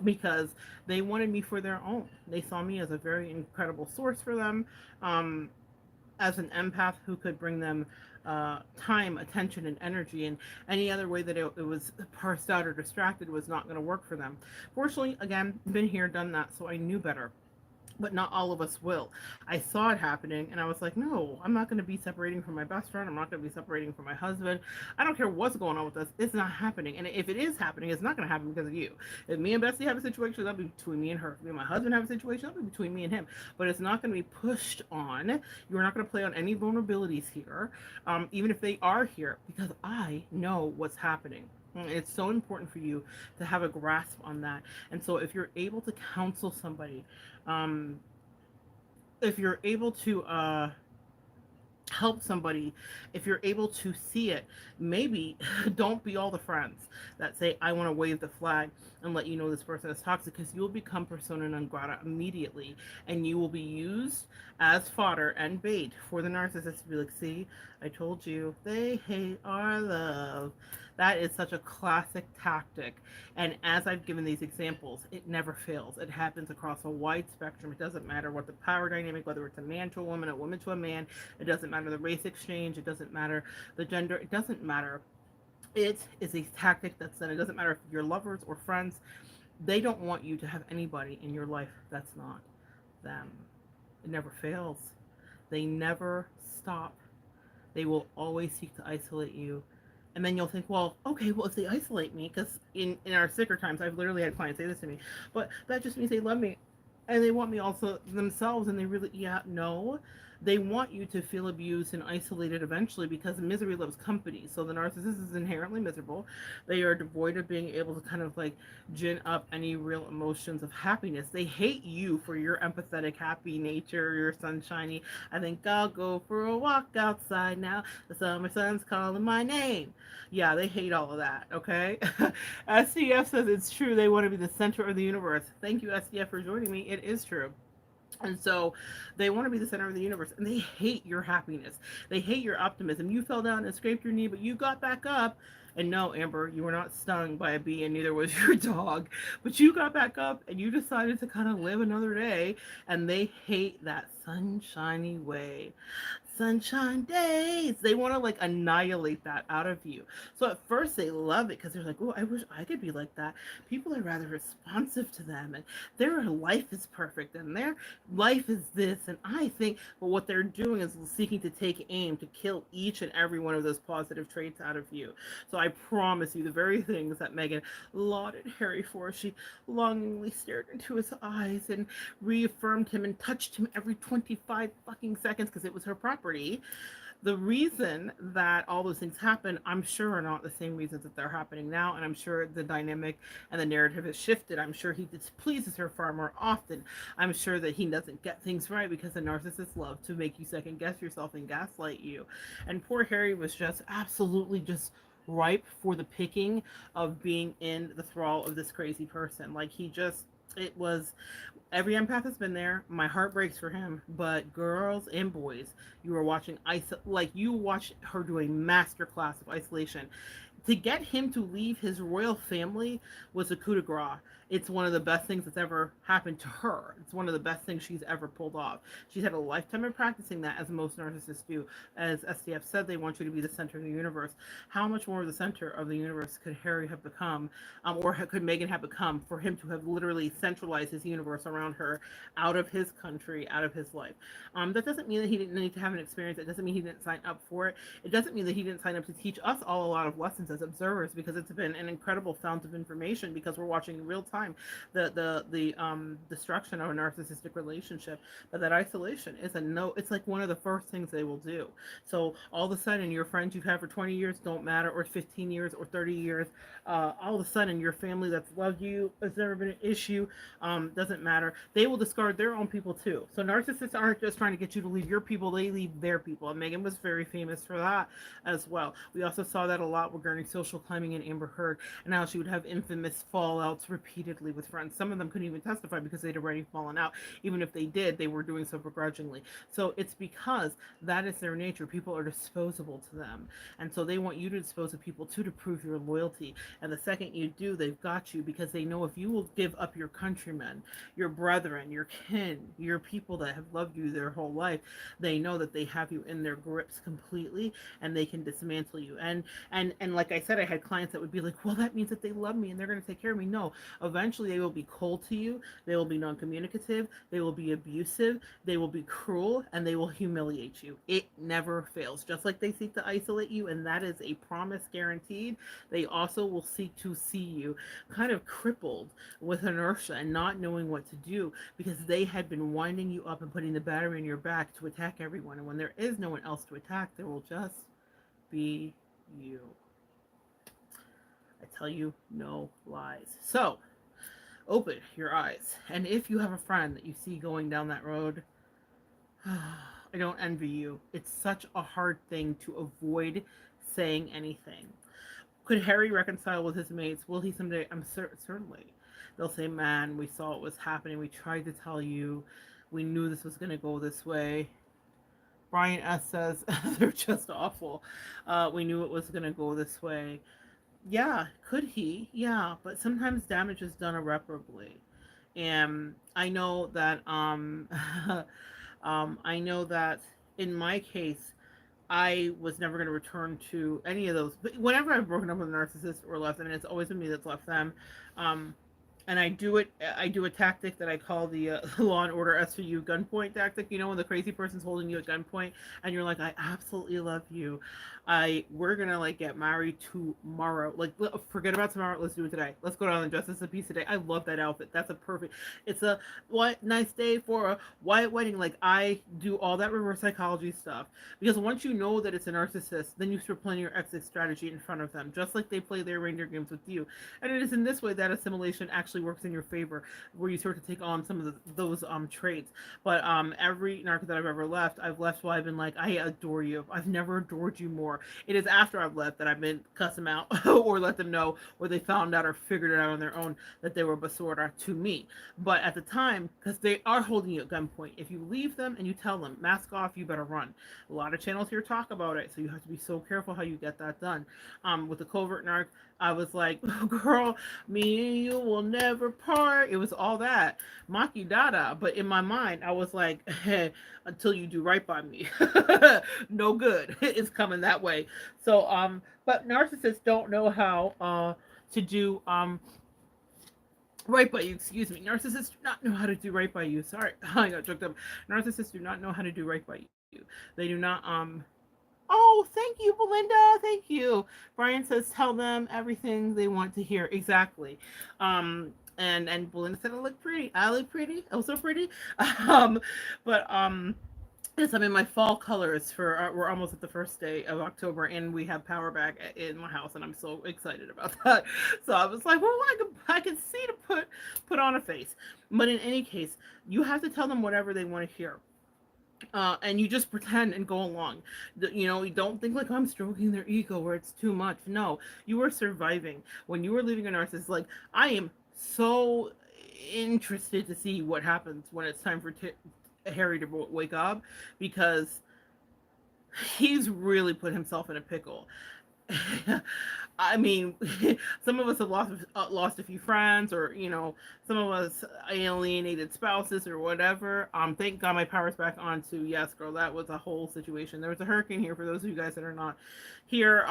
because they wanted me for their own. They saw me as a very incredible source for them. Um, as an empath who could bring them time, attention, and energy, and any other way that it was parsed out or distracted was not going to work for them. Fortunately, again, been here, done that, so I knew better, but not all of us will. I saw it happening and I was like, no, I'm not going to be separating from my best friend. I'm not going to be separating from my husband. I don't care what's going on with us. It's not happening. And if it is happening, it's not going to happen because of you. If me and Bessie have a situation, that'll be between me and her. If me and my husband have a situation, that'll be between me and him. But it's not going to be pushed on. You're not going to play on any vulnerabilities here, even if they are here, because I know what's happening. It's so important for you to have a grasp on that. And so if you're able to counsel somebody, um, if you're able to help somebody, if you're able to see it, maybe don't be all the friends that say, I want to wave the flag and let you know this person is toxic, because you'll become persona non grata immediately, and you will be used as fodder and bait for the narcissist to be like, see, I told you, they hate our love. That is such a classic tactic. And as I've given these examples, it never fails. It happens across a wide spectrum. It doesn't matter what the power dynamic, whether it's a man to a woman to a man, it doesn't matter the race exchange, it doesn't matter the gender, it doesn't matter. It is a tactic that's done. It doesn't matter if you're lovers or friends. They don't want you to have anybody in your life that's not them. It never fails. They never stop. They will always seek to isolate you. And then you'll think, well, okay, well, if they isolate me, because in our sicker times, I've literally had clients say this to me, but that just means they love me and they want me also themselves, and they really, yeah, no, they want you to feel abused and isolated eventually, because misery loves company. So the narcissist is inherently miserable. They are devoid of being able to kind of like gin up any real emotions of happiness. They hate you for your empathetic, happy nature, your sunshiny, I think I'll go for a walk outside now, the summer sun's calling my name. Yeah, they hate all of that, okay? SDF says it's true. They want to be the center of the universe. Thank you, SDF, for joining me. It is true. And so they want to be the center of the universe, and they hate your happiness. They hate your optimism. You fell down and scraped your knee, but you got back up. And no, Amber, you were not stung by a bee, and neither was your dog. But you got back up and you decided to kind of live another day, and they hate that sunshiny way. Sunshine days. They want to like annihilate that out of you. So at first they love it because they're like, oh, I wish I could be like that. People are rather responsive to them, and their life is perfect, and their life is this. And I think, but what they're doing is seeking to take aim to kill each and every one of those positive traits out of you. So I promise you, the very things that Megan lauded Harry for, she longingly stared into his eyes and reaffirmed him and touched him every 25 fucking seconds because it was her property. The reason that all those things happen, I'm sure, are not the same reasons that they're happening now, and I'm sure the dynamic and the narrative has shifted. I'm sure he displeases her far more often. I'm sure that he doesn't get things right because the narcissists love to make you second guess yourself and gaslight you. And poor Harry was just absolutely just ripe for the picking of being in the thrall of this crazy person. Like, he just, it was Every empath has been there. My heart breaks for him, but girls and boys, you are watching like you watch her do a master class of isolation. To get him to leave his royal family was a coup de grace. It's one of the best things that's ever happened to her. It's one of the best things she's ever pulled off. She's had a lifetime of practicing that, as most narcissists do. As SDF said, they want you to be the center of the universe. How much more of the center of the universe could Harry have become, or could Meghan have become, for him to have literally centralized his universe around her, out of his country, out of his life? That doesn't mean that he didn't need to have an experience. It doesn't mean he didn't sign up for it. It doesn't mean that he didn't sign up to teach us all a lot of lessons as observers, because it's been an incredible fount of information, because we're watching in real time the destruction of a narcissistic relationship. But that isolation is a no. It's like one of the first things they will do. So all of a sudden, your friends you've had for 20 years don't matter, or 15 years, or 30 years. All of a sudden, your family that's loved you, has never been an issue, doesn't matter. They will discard their own people too. So narcissists aren't just trying to get you to leave your people; they leave their people. And Meghan was very famous for that as well. We also saw that a lot regarding social climbing and Amber Heard, and how she would have infamous fallouts repeatedly with friends. Some of them couldn't even testify because they'd already fallen out. Even if they did, they were doing so begrudgingly. So it's because that is their nature. People are disposable to them. And so they want you to dispose of people too, to prove your loyalty. And the second you do, they've got you, because they know if you will give up your countrymen, your brethren, your kin, your people that have loved you their whole life, they know that they have you in their grips completely, and they can dismantle you. And like I said, I had clients that would be like, well, that means that they love me and they're going to take care of me. No, eventually they will be cold to you, they will be non-communicative, they will be abusive, they will be cruel, and they will humiliate you. It never fails. Just like they seek to isolate you, and that is a promise guaranteed, they also will seek to see you kind of crippled with inertia and not knowing what to do, because they had been winding you up and putting the battery in your back to attack everyone. And when there is no one else to attack, there will just be you. I tell you no lies. So, open your eyes. And if you have a friend that you see going down that road, I don't envy you. It's such a hard thing to avoid saying anything. Could Harry reconcile with his mates? Will he someday? Certainly. They'll say, man, we saw what was happening. We tried to tell you. We knew this was going to go this way. Brian S. says, they're just awful. We knew it was going to go this way. Yeah, could he? Yeah, but sometimes damage is done irreparably. And I know that I know that in my case, I was never going to return to any of those. But whenever I've broken up with a narcissist or left, I mean, it's always been me that's left them. Um, and I do it. I do a tactic that I call the Law and Order SVU gunpoint tactic. You know, when the crazy person's holding you at gunpoint, and you're like, "I absolutely love you. We're gonna like get married tomorrow. Like, forget about tomorrow. Let's do it today. Let's go down and dress as a piece today." I love that outfit. That's a perfect. It's a what nice day for a white wedding. Like, I do all that reverse psychology stuff, because once you know that it's a narcissist, then you start playing your exit strategy in front of them, just like they play their reindeer games with you. And it is in this way that assimilation actually works in your favor, where you start to take on some of those traits. But every narc that I've ever left, I've left while I've been like, I adore you. I've never adored you more. It is after I've left that I've been cuss them out or let them know, or they found out or figured it out on their own that they were basura to me. But at the time, because they are holding you at gunpoint, if you leave them and you tell them, mask off, you better run. A lot of channels here talk about it, so you have to be so careful how you get that done. With the covert narc, I was like, oh, girl, me and you will never part. It was all that. Maki Dada. But in my mind, I was like, hey, until you do right by me. No good. It's coming that way. So, but narcissists don't know how to do right by you. Excuse me. Narcissists do not know how to do right by you. Sorry, I got choked up. Narcissists do not know how to do right by you. They do not Oh, thank you, Belinda. Thank you. Brian says, tell them everything they want to hear. Exactly. And Belinda said, I look pretty. I look pretty. Oh, so pretty. Um, but yes, I'm in my fall colors for. We're almost at the first day of October, and we have power back in my house, and I'm so excited about that. So I was like, well, I can see to put on a face. But in any case, you have to tell them whatever they want to hear. And you just pretend and go along. You don't think like I'm stroking their ego where it's too much. No, you are surviving. When you are leaving a narcissist, like I am so interested to see what happens when it's time for Harry to wake up, because he's really put himself in a pickle. I mean, some of us have lost a few friends, or some of us alienated spouses or whatever. Thank God my power's back on to yes, girl. That was a whole situation. There was a hurricane here. For those of you guys that are not here,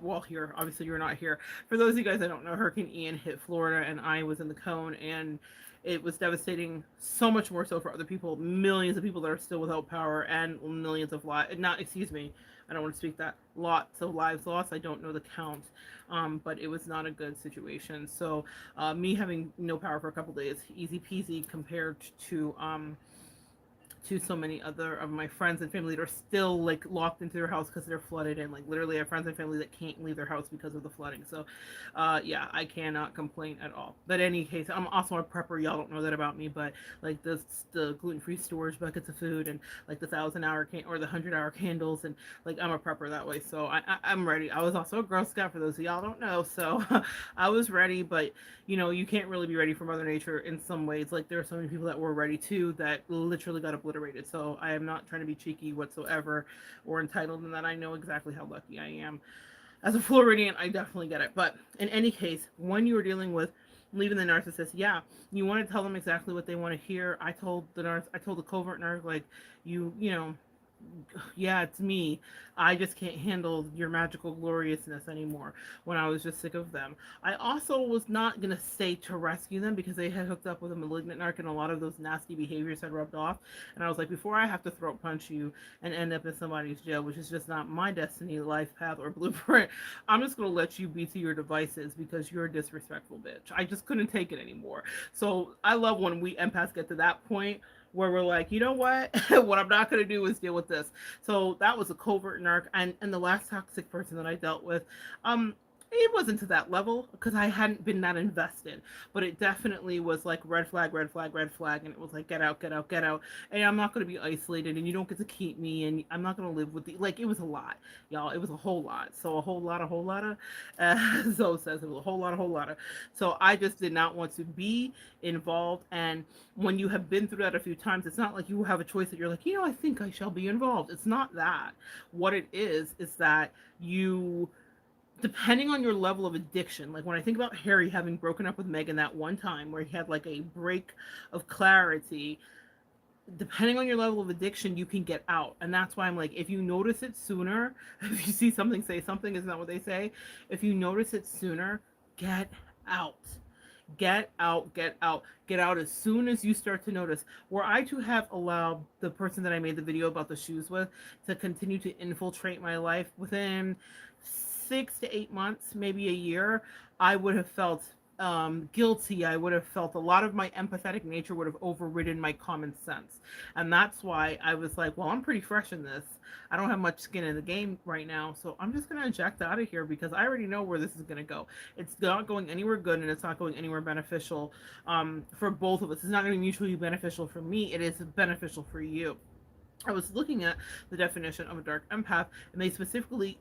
well, here obviously you're not here. For those of you guys that don't know, Hurricane Ian hit Florida, and I was in the cone, and it was devastating. So much more so for other people. Millions of people that are still without power, and millions of lives. Not, excuse me, I don't want to speak that. Lots of lives lost. I don't know the count, but it was not a good situation. So me having no power for a couple days, easy peasy compared to so many other of my friends and family that are still like locked into their house because they're flooded, and like literally I have friends and family that can't leave their house because of the flooding. So yeah, I cannot complain at all. But in any case, I'm also a prepper. Y'all don't know that about me, but like the gluten-free storage buckets of food, and like the 1,000-hour or the 100-hour candles, and like I'm a prepper that way. So I'm ready. I was also a Girl Scout, for those of y'all don't know. So I was ready, but you can't really be ready for Mother Nature in some ways. Like there are so many people that were ready too that literally got obliterated. So I am not trying to be cheeky whatsoever or entitled in that. I know exactly how lucky I am. As a Floridian, I definitely get it. But in any case, when you are dealing with leaving the narcissist, yeah, you want to tell them exactly what they want to hear. I told the covert narc, like, you know, yeah, it's me. I just can't handle your magical gloriousness anymore, when I was just sick of them. I also was not going to say to rescue them, because they had hooked up with a malignant narc and a lot of those nasty behaviors had rubbed off. And I was like, before I have to throat punch you and end up in somebody's jail, which is just not my destiny, life path, or blueprint, I'm just going to let you be to your devices because you're a disrespectful bitch. I just couldn't take it anymore. So I love when we empaths get to that point where we're like, you know what? What I'm not going to do is deal with this. So that was a covert narc. And the last toxic person that I dealt with, it wasn't to that level because I hadn't been that invested, but it definitely was like red flag, red flag, red flag. And it was like, get out, get out, get out. And I'm not going to be isolated, and you don't get to keep me, and I'm not going to live with the, like, it was a lot, y'all. It was a whole lot. So a whole lot of, Zoe says it was a whole lot of. So I just did not want to be involved. And when you have been through that a few times, it's not like you have a choice that you're like, I think I shall be involved. It's not that. What it is that you, depending on your level of addiction, like when I think about Harry having broken up with Megan that one time where he had like a break of clarity, depending on your level of addiction, you can get out. And that's why I'm like, if you notice it sooner, if you see something, say something, is not what they say. If you notice it sooner, get out. Get out, get out, get out as soon as you start to notice. Were I to have allowed the person that I made the video about the shoes with to continue to infiltrate my life within 6 to 8 months, maybe a year, I would have felt guilty. I would have felt a lot of my empathetic nature would have overridden my common sense. And that's why I was like, well, I'm pretty fresh in this. I don't have much skin in the game right now. So I'm just going to eject out of here because I already know where this is going to go. It's not going anywhere good, and it's not going anywhere beneficial for both of us. It's not going to be mutually beneficial for me. It is beneficial for you. I was looking at the definition of a dark empath, and they specifically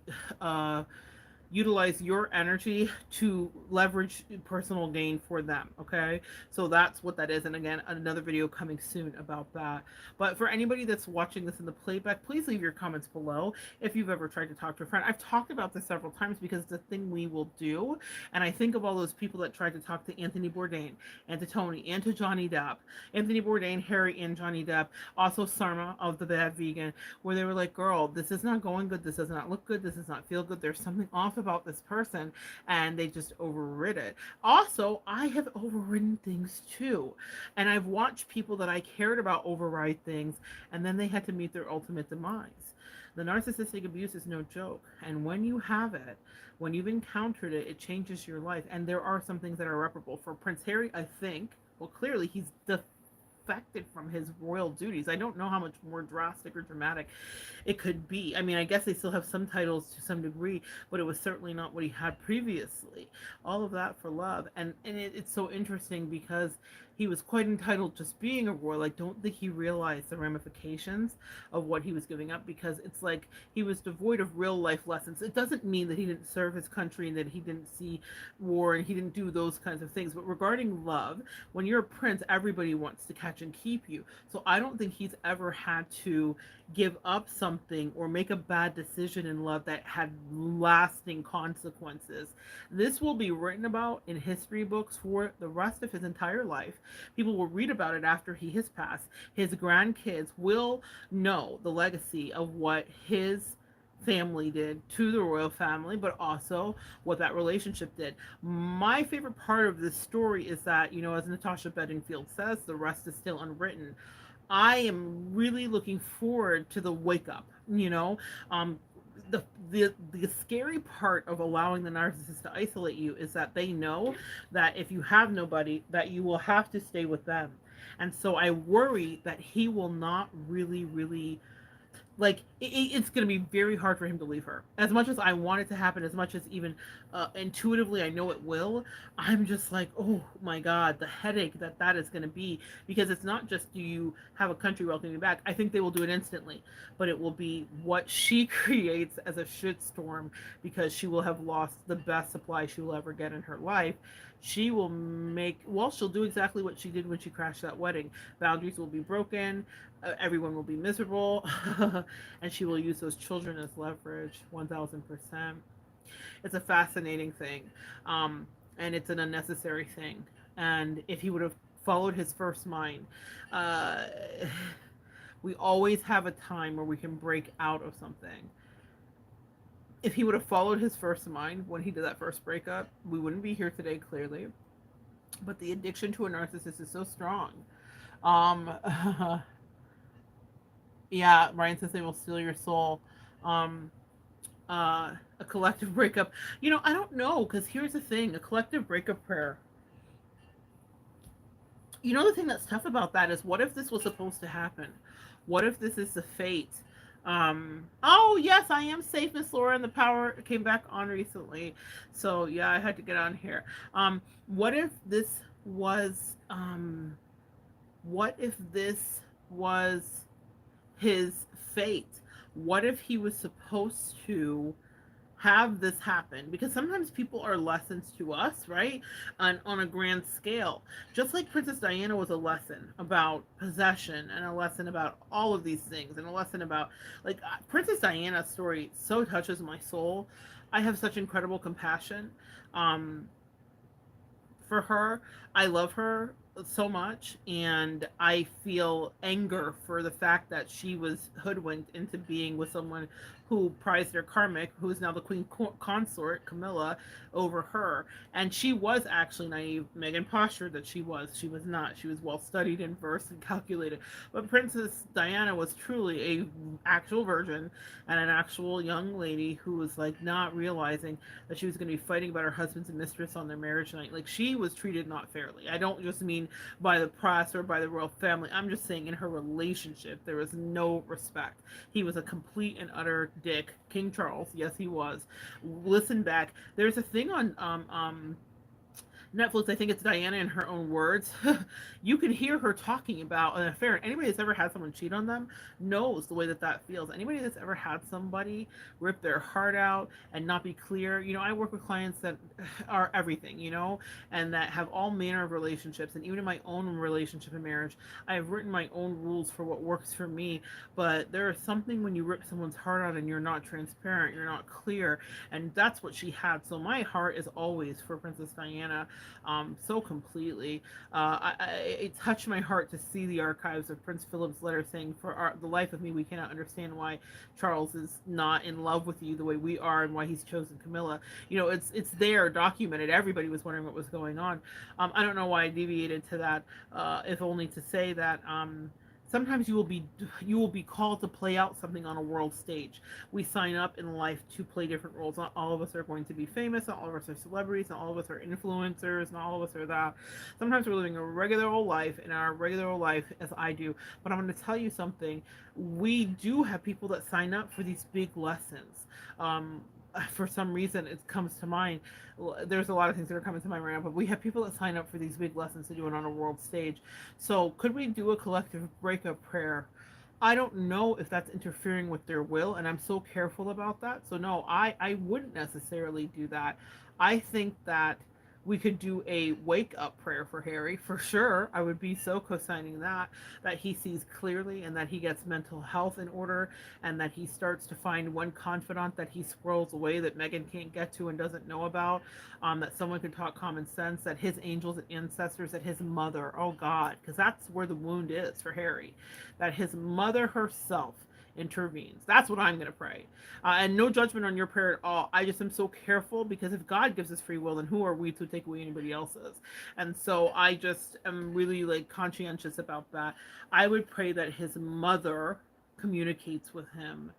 utilize your energy to leverage personal gain for them. Okay, so that's what that is. And again, another video coming soon about that. But for anybody that's watching this in the playback, please leave your comments below if you've ever tried to talk to a friend. I've talked about this several times because it's a thing we will do, and I think of all those people that tried to talk to Anthony Bourdain and to Tony and to Johnny Depp. Anthony Bourdain, Harry, and Johnny Depp. Also Sarma of The Bad Vegan, where they were like, girl, this is not going good, this does not look good, this does not feel good, there's something off about this person, and they just overrid it. Also, I have overridden things too, and I've watched people that I cared about override things, and then they had to meet their ultimate demise. The narcissistic abuse is no joke, and when you have it, when you've encountered it, it changes your life. And there are some things that are irreparable. For Prince Harry, I think, well, clearly he's defected from his royal duties. I don't know how much more drastic or dramatic it could be. I mean, I guess they still have some titles to some degree, but it was certainly not what he had previously. All of that for love. And it's so interesting because he was quite entitled just being a royal. I don't think he realized the ramifications of what he was giving up, because it's like he was devoid of real life lessons. It doesn't mean that he didn't serve his country and that he didn't see war and he didn't do those kinds of things. But regarding love, when you're a prince, everybody wants to catch and keep you. So I don't think he's ever had to give up something or make a bad decision in love that had lasting consequences. This will be written about in history books for the rest of his entire life. People will read about it after he has passed. His grandkids will know the legacy of what his family did to the royal family, but also what that relationship did. My favorite part of this story is that, as Natasha Bedingfield says, the rest is still unwritten. I am really looking forward to the wake up. Um, the scary part of allowing the narcissist to isolate you is that they know that if you have nobody, that you will have to stay with them. And so I worry that he will not really, like, it's going to be very hard for him to leave her. As much as I want it to happen, as much as even intuitively I know it will, I'm just like, oh my God, the headache that is going to be. Because it's not just, do you have a country welcoming you back? I think they will do it instantly, but it will be what she creates as a shitstorm, because she will have lost the best supply she will ever get in her life. She will she'll do exactly what she did when she crashed that wedding. Boundaries will be broken, everyone will be miserable, and she will use those children as leverage. 1000%. It's a fascinating thing, and it's an unnecessary thing. And if he would have followed his first mind, uh, we always have a time where we can break out of something. If he would have followed his first mind when he did that first breakup, we wouldn't be here today, clearly. But the addiction to a narcissist is so strong. Um, yeah, Ryan says they will steal your soul. Um, a collective breakup. I don't know, because here's the thing: a collective breakup prayer. The thing that's tough about that is, what if this was supposed to happen? What if this is the fate? Oh yes, I am safe, Miss Laura, and the power came back on recently. So yeah, I had to get on here. What if this was what if this was his fate? What if he was supposed to have this happen? Because sometimes people are lessons to us, right? On a grand scale. Just like Princess Diana was a lesson about possession, and a lesson about all of these things, and a lesson about, like, Princess Diana's story so touches my soul. I have such incredible compassion. Um, for her. I love her so much, and I feel anger for the fact that she was hoodwinked into being with someone who prized her karmic, who is now the queen consort, Camilla, over her. And she was actually naive. Megan postured that she was. She was not. She was well studied and versed and calculated. But Princess Diana was truly a actual virgin, and an actual young lady who was, like, not realizing that she was going to be fighting about her husband's mistress on their marriage night. Like, she was treated not fairly. I don't just mean by the press or by the royal family. I'm just saying in her relationship, there was no respect. He was a complete and utter dick. King Charles, yes, he was. Listen back. There's a thing on Netflix, I think it's Diana in her own words. You can hear her talking about an affair. Anybody that's ever had someone cheat on them knows the way that feels. Anybody that's ever had somebody rip their heart out and not be clear. I work with clients that are everything, and that have all manner of relationships. And even in my own relationship and marriage, I have written my own rules for what works for me. But there is something when you rip someone's heart out and you're not transparent, you're not clear. And that's what she had. So my heart is always for Princess Diana. So completely. It touched my heart to see the archives of Prince Philip's letter saying, "For the life of me, we cannot understand why Charles is not in love with you the way we are, and why he's chosen Camilla." It's there, documented. Everybody was wondering what was going on. I don't know why I deviated to that, if only to say that. Sometimes you will be called to play out something on a world stage. We sign up in life to play different roles. Not all of us are going to be famous. Not all of us are celebrities. Not all of us are influencers. Not all of us are that. Sometimes we're living a regular old life, in our regular old life, as I do. But I'm going to tell you something. We do have people that sign up for these big lessons. for some reason it comes to mind. There's a lot of things that are coming to mind right now, but we have people that sign up for these big lessons to do it on a world stage. So could we do a collective breakup prayer? I don't know if that's interfering with their will, and I'm so careful about that. So no, I wouldn't necessarily do that. I think that we could do a wake up prayer for Harry for sure. I would be so co-signing that he sees clearly and that he gets mental health in order, and that he starts to find one confidant that he squirrels away that Megan can't get to and doesn't know about, that someone can talk common sense, that his angels and ancestors, that his mother, oh God, because that's where the wound is for Harry, that his mother herself intervenes. That's what I'm going to pray. And no judgment on your prayer at all. I just am so careful, because if God gives us free will, then who are we to take away anybody else's? And so I just am really like conscientious about that. I would pray that his mother communicates with him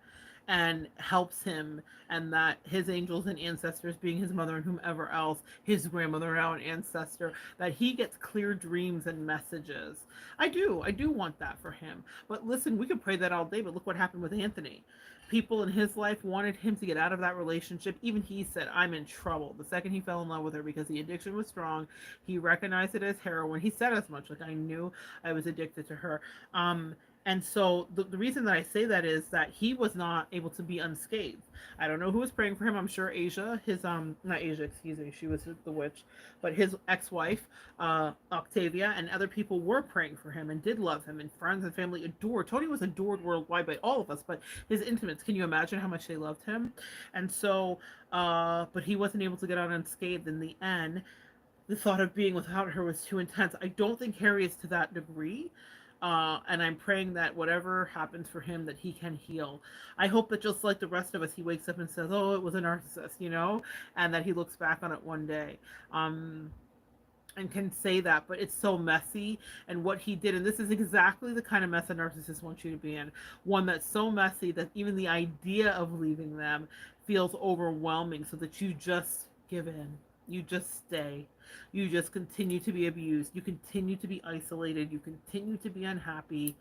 and helps him, and that his angels and ancestors, being his mother and whomever else, his grandmother now an ancestor, that he gets clear dreams and messages. I do want that for him. But listen, we could pray that all day, but look what happened with Anthony. People in his life wanted him to get out of that relationship. Even he said, I'm in trouble. The second he fell in love with her, because the addiction was strong, he recognized it as heroin. He said as much, like, I knew I was addicted to her. And so the reason that I say that is that he was not able to be unscathed. I don't know who was praying for him. I'm sure Asia, his not Asia, excuse me, she was the witch, but his ex-wife, Octavia, and other people were praying for him and did love him, and friends and family adored. Tony was adored worldwide by all of us, but his intimates, can you imagine how much they loved him? And so, but he wasn't able to get out unscathed in the end. The thought of being without her was too intense. I don't think Harry is to that degree. And I'm praying that whatever happens for him, that he can heal. I hope that just like the rest of us, he wakes up and says, "Oh, it was a narcissist," and that he looks back on it one day. And can say that, but it's so messy, and what he did, and this is exactly the kind of mess a narcissist wants you to be in. One that's so messy that even the idea of leaving them feels overwhelming, so that you just give in. You just stay. You just continue to be abused. You continue to be isolated. You continue to be unhappy.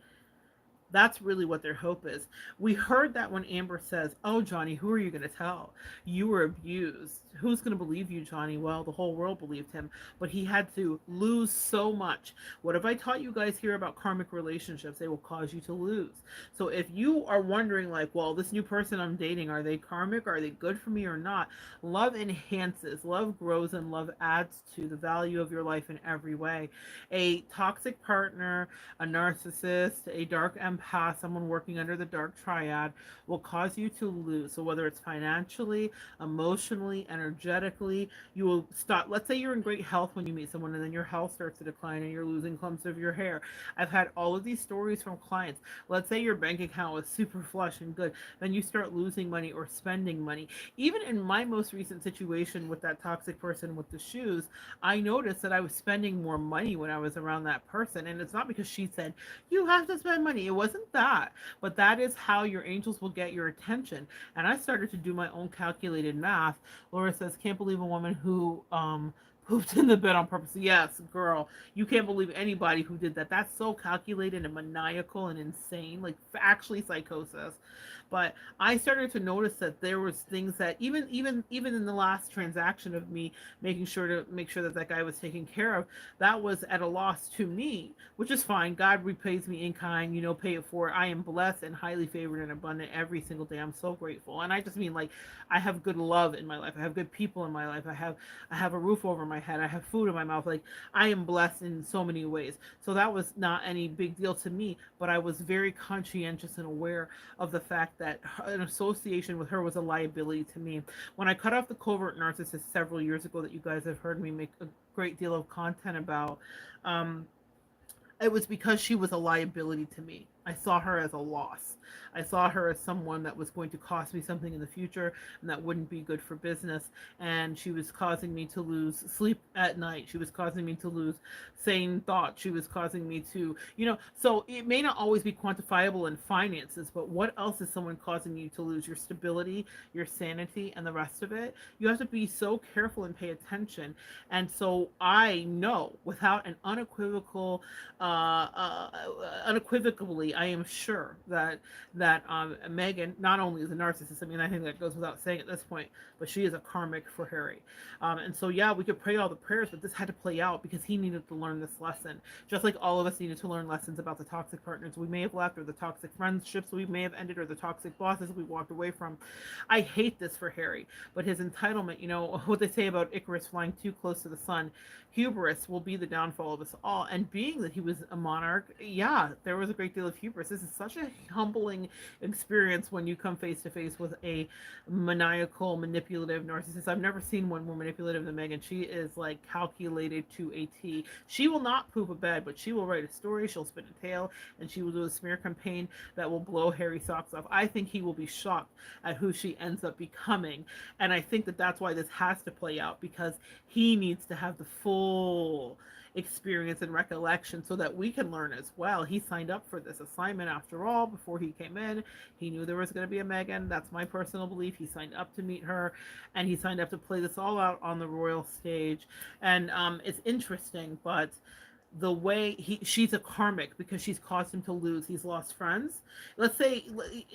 That's really what their hope is. We heard that when Amber says, "Oh, Johnny, who are you going to tell? You were abused. Who's going to believe you, Johnny?" Well, the whole world believed him, but he had to lose so much. What have I taught you guys here about karmic relationships? They will cause you to lose. So if you are wondering, like, well, this new person I'm dating, are they karmic? Are they good for me or not? Love enhances, love grows, and love adds to the value of your life in every way. A toxic partner, a narcissist, a dark empath, someone working under the Dark Triad, will cause you to lose. So whether it's financially, emotionally, energetically, you will stop. Let's say you're in great health when you meet someone, and then your health starts to decline and you're losing clumps of your hair. I've had all of these stories from clients. Let's say your bank account was super flush and good, then you start losing money or spending money. Even in my most recent situation with that toxic person with the shoes, I noticed that I was spending more money when I was around that person. And it's not because she said, "You have to spend money." It wasn't that. But that is how your angels will get your attention. And I started to do my own calculated math. Laura says, "Can't believe a woman who pooped in the bed on purpose." Yes, girl. You can't believe anybody who did that. That's so calculated and maniacal and insane. Like, actually psychosis. But I started to notice that there was things that even in the last transaction of me making sure to make sure that that guy was taken care of, that was at a loss to me, which is fine. God repays me in kind, pay it forward. I am blessed and highly favored and abundant every single day. I'm so grateful. And I just mean, like, I have good love in my life. I have good people in my life. I have a roof over my head. I have food in my mouth. Like, I am blessed in so many ways. So that was not any big deal to me, but I was very conscientious and aware of the fact that an association with her was a liability to me. When I cut off the covert narcissist several years ago, that you guys have heard me make a great deal of content about, it was because she was a liability to me. I saw her as a loss. I saw her as someone that was going to cost me something in the future and that wouldn't be good for business. And she was causing me to lose sleep at night. She was causing me to lose sane thought. She was causing me to, so it may not always be quantifiable in finances, but what else is someone causing you to lose? Your stability, your sanity, and the rest of it. You have to be so careful and pay attention. And so I know without an unequivocally, likely, I am sure that Megan not only is a narcissist. I mean, I think that goes without saying at this point, but she is a karmic for Harry. And so, yeah, we could pray all the prayers, but this had to play out because he needed to learn this lesson. Just like all of us needed to learn lessons about the toxic partners we may have left, or the toxic friendships we may have ended, or the toxic bosses we walked away from. I hate this for Harry, but his entitlement, what they say about Icarus flying too close to the sun, hubris will be the downfall of us all. And being that he was a monarch, yeah, there was a great deal of hubris. This is such a humbling experience when you come face to face with a maniacal, manipulative narcissist. I've never seen one more manipulative than Megan. She is like calculated to a T. She will not poop a bed, but she will write a story, she'll spin a tale, and she will do a smear campaign that will blow Harry's socks off. I think he will be shocked at who she ends up becoming. And I think that that's why this has to play out, because he needs to have the full experience and recollection so that we can learn as well. He signed up for this assignment after all before he came in. He knew there was going to be a Megan. That's my personal belief. He signed up to meet her, and he signed up to play this all out on the royal stage. And it's interesting, but the way she's a karmic because she's caused him to lose. He's lost friends. Let's say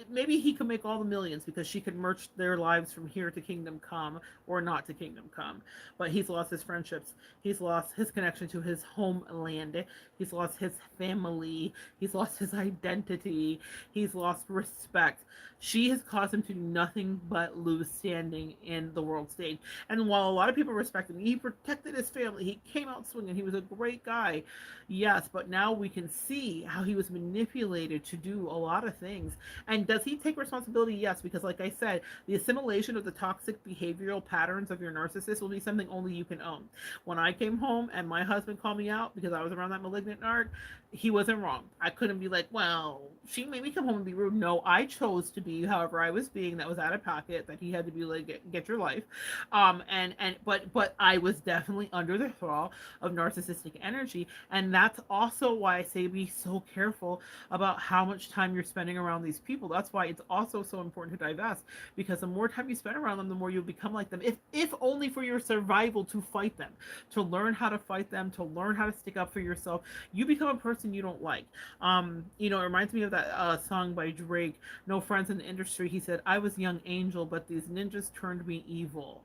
maybe he could make all the millions because she could merge their lives from here to kingdom come, or not to kingdom come. But he's lost his friendships. He's lost his connection to his homeland. He's lost his family. He's lost his identity. He's lost respect. She has caused him to do nothing but lose standing in the world stage. And while a lot of people respect him, he protected his family. He came out swinging. He was a great guy. Yes, but now we can see how he was manipulated to do a lot of things. And does he take responsibility? Yes, because like I said, the assimilation of the toxic behavioral patterns of your narcissist will be something only you can own. When I came home and my husband called me out because I was around that malignant narc, he wasn't wrong. I couldn't be like, well, she made me come home and be rude. No, I chose to be however I was being. That was out of pocket. That he had to be like, get your life. But I was definitely under the thrall of narcissistic energy, and that's also why I say be so careful about how much time you're spending around these people. That's why it's also so important to divest, because the more time you spend around them, the more you'll become like them. If only for your survival, to fight them, to learn how to fight them, to learn how to stick up for yourself. You become a person you don't like. It reminds me of that song by Drake, No Friends in the Industry. He said, I was young angel, but these ninjas turned me evil.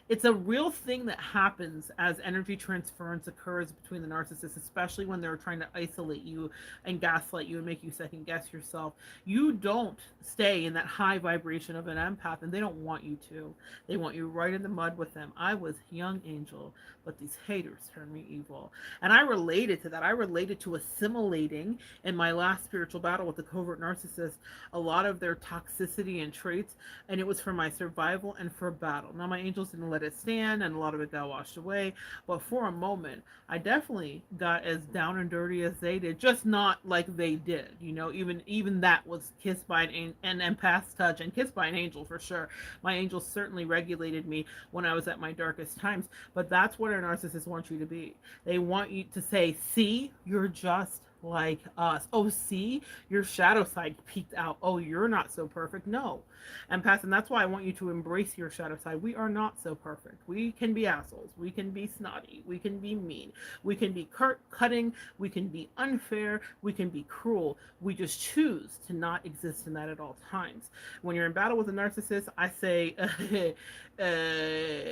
It's a real thing that happens as energy transference occurs between the narcissists, especially when they're trying to isolate you and gaslight you and make you second guess yourself. You don't stay in that high vibration of an empath, and they don't want you to. They want you right in the mud with them. I was young angel, but these haters turned me evil. And I related to that. I related to assimilating in my last spiritual battle with the covert narcissist a lot of their toxicity and traits, and it was for my survival and for battle. Now, my angels didn't let it stand, and a lot of it got washed away, but for a moment I definitely got as down and dirty as they did, just not like they did. Even that was kissed by an empath's touch, and kissed by an angel for sure. My angels certainly regulated me when I was at my darkest times, but that's what our narcissists want you to be. They want you to say, see, you're just like us. Oh, see, your shadow side peeked out. Oh, you're not so perfect. No. And that's why I want you to embrace your shadow side. We are not so perfect. We can be assholes. We can be snotty. We can be mean. We can be cutting. We can be unfair. We can be cruel. We just choose to not exist in that at all times. When you're in battle with a narcissist, I say,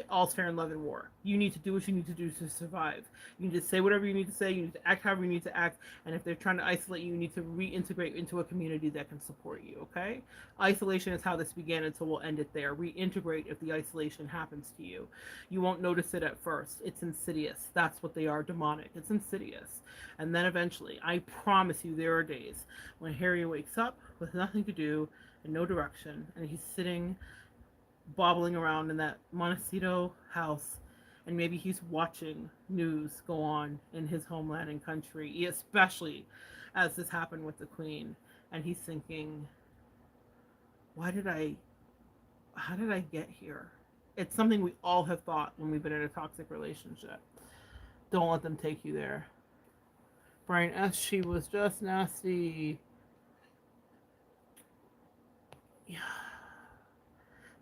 all's fair in love and war. You need to do what you need to do to survive. You need to say whatever you need to say. You need to act however you need to act. And if they're trying to isolate you, you need to reintegrate into a community that can support you, okay? Isolation is how this began, and so we'll end it there. Reintegrate if the isolation happens to you. You won't notice it at first. It's insidious. That's what they are, demonic. It's insidious. And then eventually, I promise you, there are days when Harry wakes up with nothing to do and no direction, and he's sitting bobbling around in that Montecito house, and maybe he's watching news go on in his homeland and country, especially as this happened with the Queen, and he's thinking, how did I get here? It's something we all have thought when we've been in a toxic relationship. Don't let them take you there. Brian S., she was just nasty. Yeah.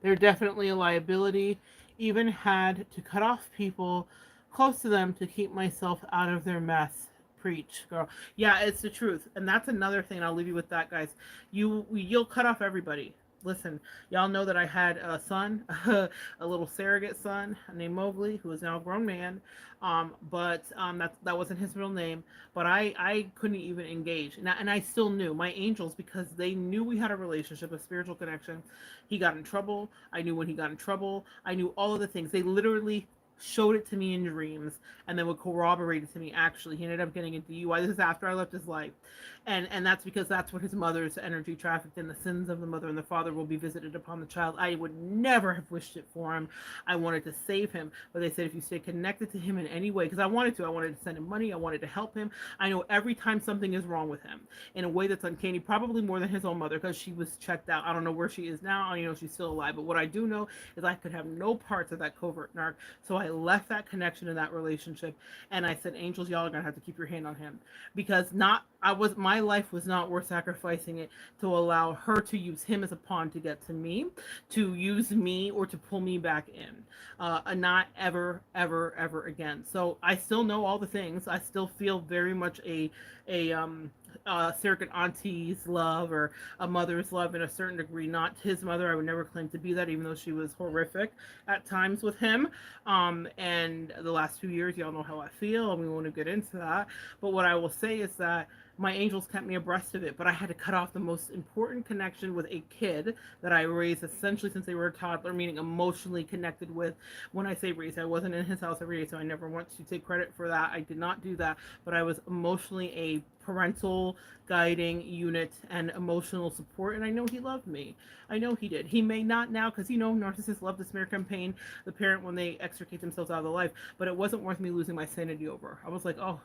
They're definitely a liability. Even had to cut off people close to them to keep myself out of their mess. Preach, girl. Yeah, it's the truth. And that's another thing. I'll leave you with that, guys. You'll cut off everybody. Listen, y'all know that I had a son, a little surrogate son named Mowgli, who is now a grown man. But that wasn't his real name. But I couldn't even engage, and I still knew my angels, because they knew we had a relationship, a spiritual connection. He got in trouble. I knew when he got in trouble. I knew all of the things. They literally showed it to me in dreams, and then would corroborate it to me. Actually, he ended up getting into UI. This is after I left his life, and that's because that's what his mother's energy trafficked, and the sins of the mother and the father will be visited upon the child. I would never have wished it for him. I wanted to save him, but they said if you stay connected to him in any way, because I wanted to send him money, I wanted to help him. I know every time something is wrong with him in a way that's uncanny, probably more than his own mother, because she was checked out. I don't know where she is now. I know she's still alive, but what I do know is I could have no parts of that covert narc. So I left that connection in that relationship, and I said, angels, y'all are gonna have to keep your hand on him, because not I was my life was not worth sacrificing it to allow her to use him as a pawn to get to me, to use me or to pull me back in. Not ever, ever, ever again. So I still know all the things. I still feel very much a surrogate auntie's love, or a mother's love in a certain degree. Not his mother. I would never claim to be that, even though she was horrific at times with him. And the last 2 years, y'all know how I feel, and we want to get into that. But what I will say is that my angels kept me abreast of it, but I had to cut off the most important connection with a kid that I raised essentially since they were a toddler, meaning emotionally connected with. When I say raised, I wasn't in his house every day, so I never want to take credit for that. I did not do that, but I was emotionally a parental guiding unit and emotional support, and I know he loved me. I know he did. He may not now, because narcissists love the smear campaign, the parent when they extricate themselves out of the life, but it wasn't worth me losing my sanity over. I was like, oh,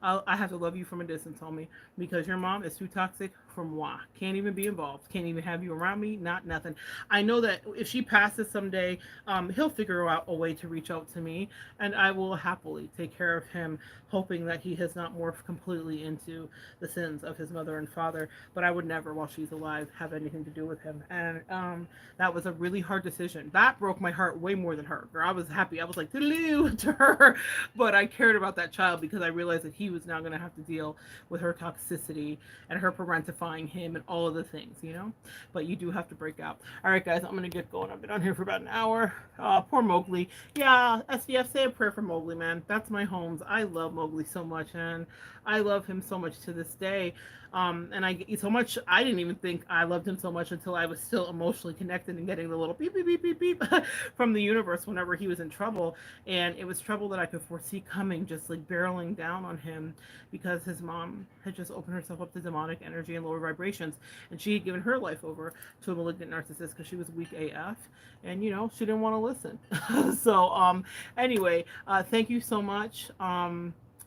I have to love you from a distance, homie, because your mom is too toxic for moi. Can't even be involved. Can't even have you around me. Not nothing. I know that if she passes someday, he'll figure out a way to reach out to me, and I will happily take care of him, hoping that he has not morphed completely into the sins of his mother and father. But I would never, while she's alive, have anything to do with him. And that was a really hard decision. That broke my heart way more than her. I was happy. I was like, toodaloo to her. But I cared about that child because I realized that he was now going to have to deal with her toxicity and her parentifying him and all of the things. But you do have to break out. All right, guys, I'm going to get going. I've been on here for about an hour. Poor Mowgli. Yeah, SVF, say a prayer for Mowgli, man. That's my Holmes. I love Mowgli so much, and I love him so much to this day. And I didn't even think I loved him so much until I was still emotionally connected and getting the little beep, beep, beep, beep, beep from the universe whenever he was in trouble. And it was trouble that I could foresee coming, just like barreling down on him, because his mom had just opened herself up to demonic energy and lower vibrations. And she had given her life over to a malignant narcissist because she was weak AF. And, she didn't want to listen. So, anyway, thank you so much.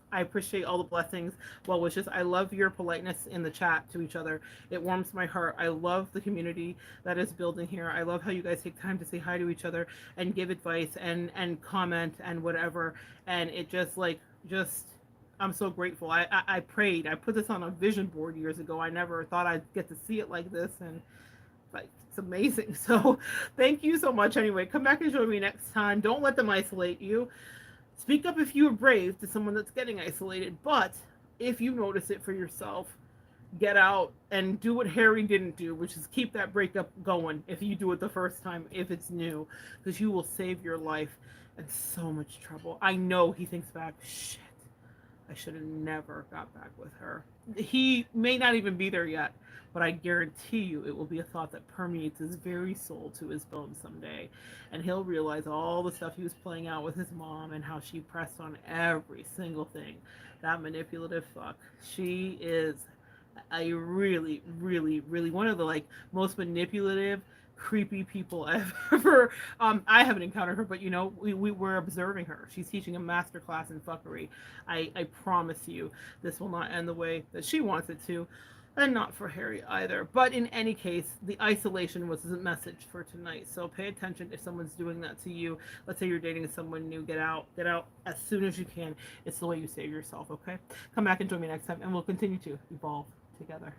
I appreciate all the blessings, well wishes. I love your politeness in the chat to each other. It warms my heart. I love the community that is building here. I love how you guys take time to say hi to each other and give advice and comment and whatever. And it I'm so grateful. I prayed. I put this on a vision board years ago. I never thought I'd get to see it like this, and it's amazing. So thank you so much. Anyway, come back and join me next time. Don't let them isolate you. Speak up if you are brave to someone that's getting isolated, but if you notice it for yourself, get out and do what Harry didn't do, which is keep that breakup going if you do it the first time, if it's new, because you will save your life and so much trouble. I know he thinks back, shit, I should have never got back with her. He may not even be there yet, but I guarantee you it will be a thought that permeates his very soul to his bones someday. And he'll realize all the stuff he was playing out with his mom and how she pressed on every single thing. That manipulative fuck. She is a really, really, really one of the most manipulative, creepy people I've ever I haven't encountered her, but we were observing her. She's teaching a master class in fuckery. I promise you this will not end the way that she wants it to, and not for Harry either. But in any case, the isolation was the message for tonight. So pay attention if someone's doing that to you. Let's say you're dating someone new. Get out as soon as you can. It's the way you save yourself. Okay, come back and join me next time, and we'll continue to evolve together.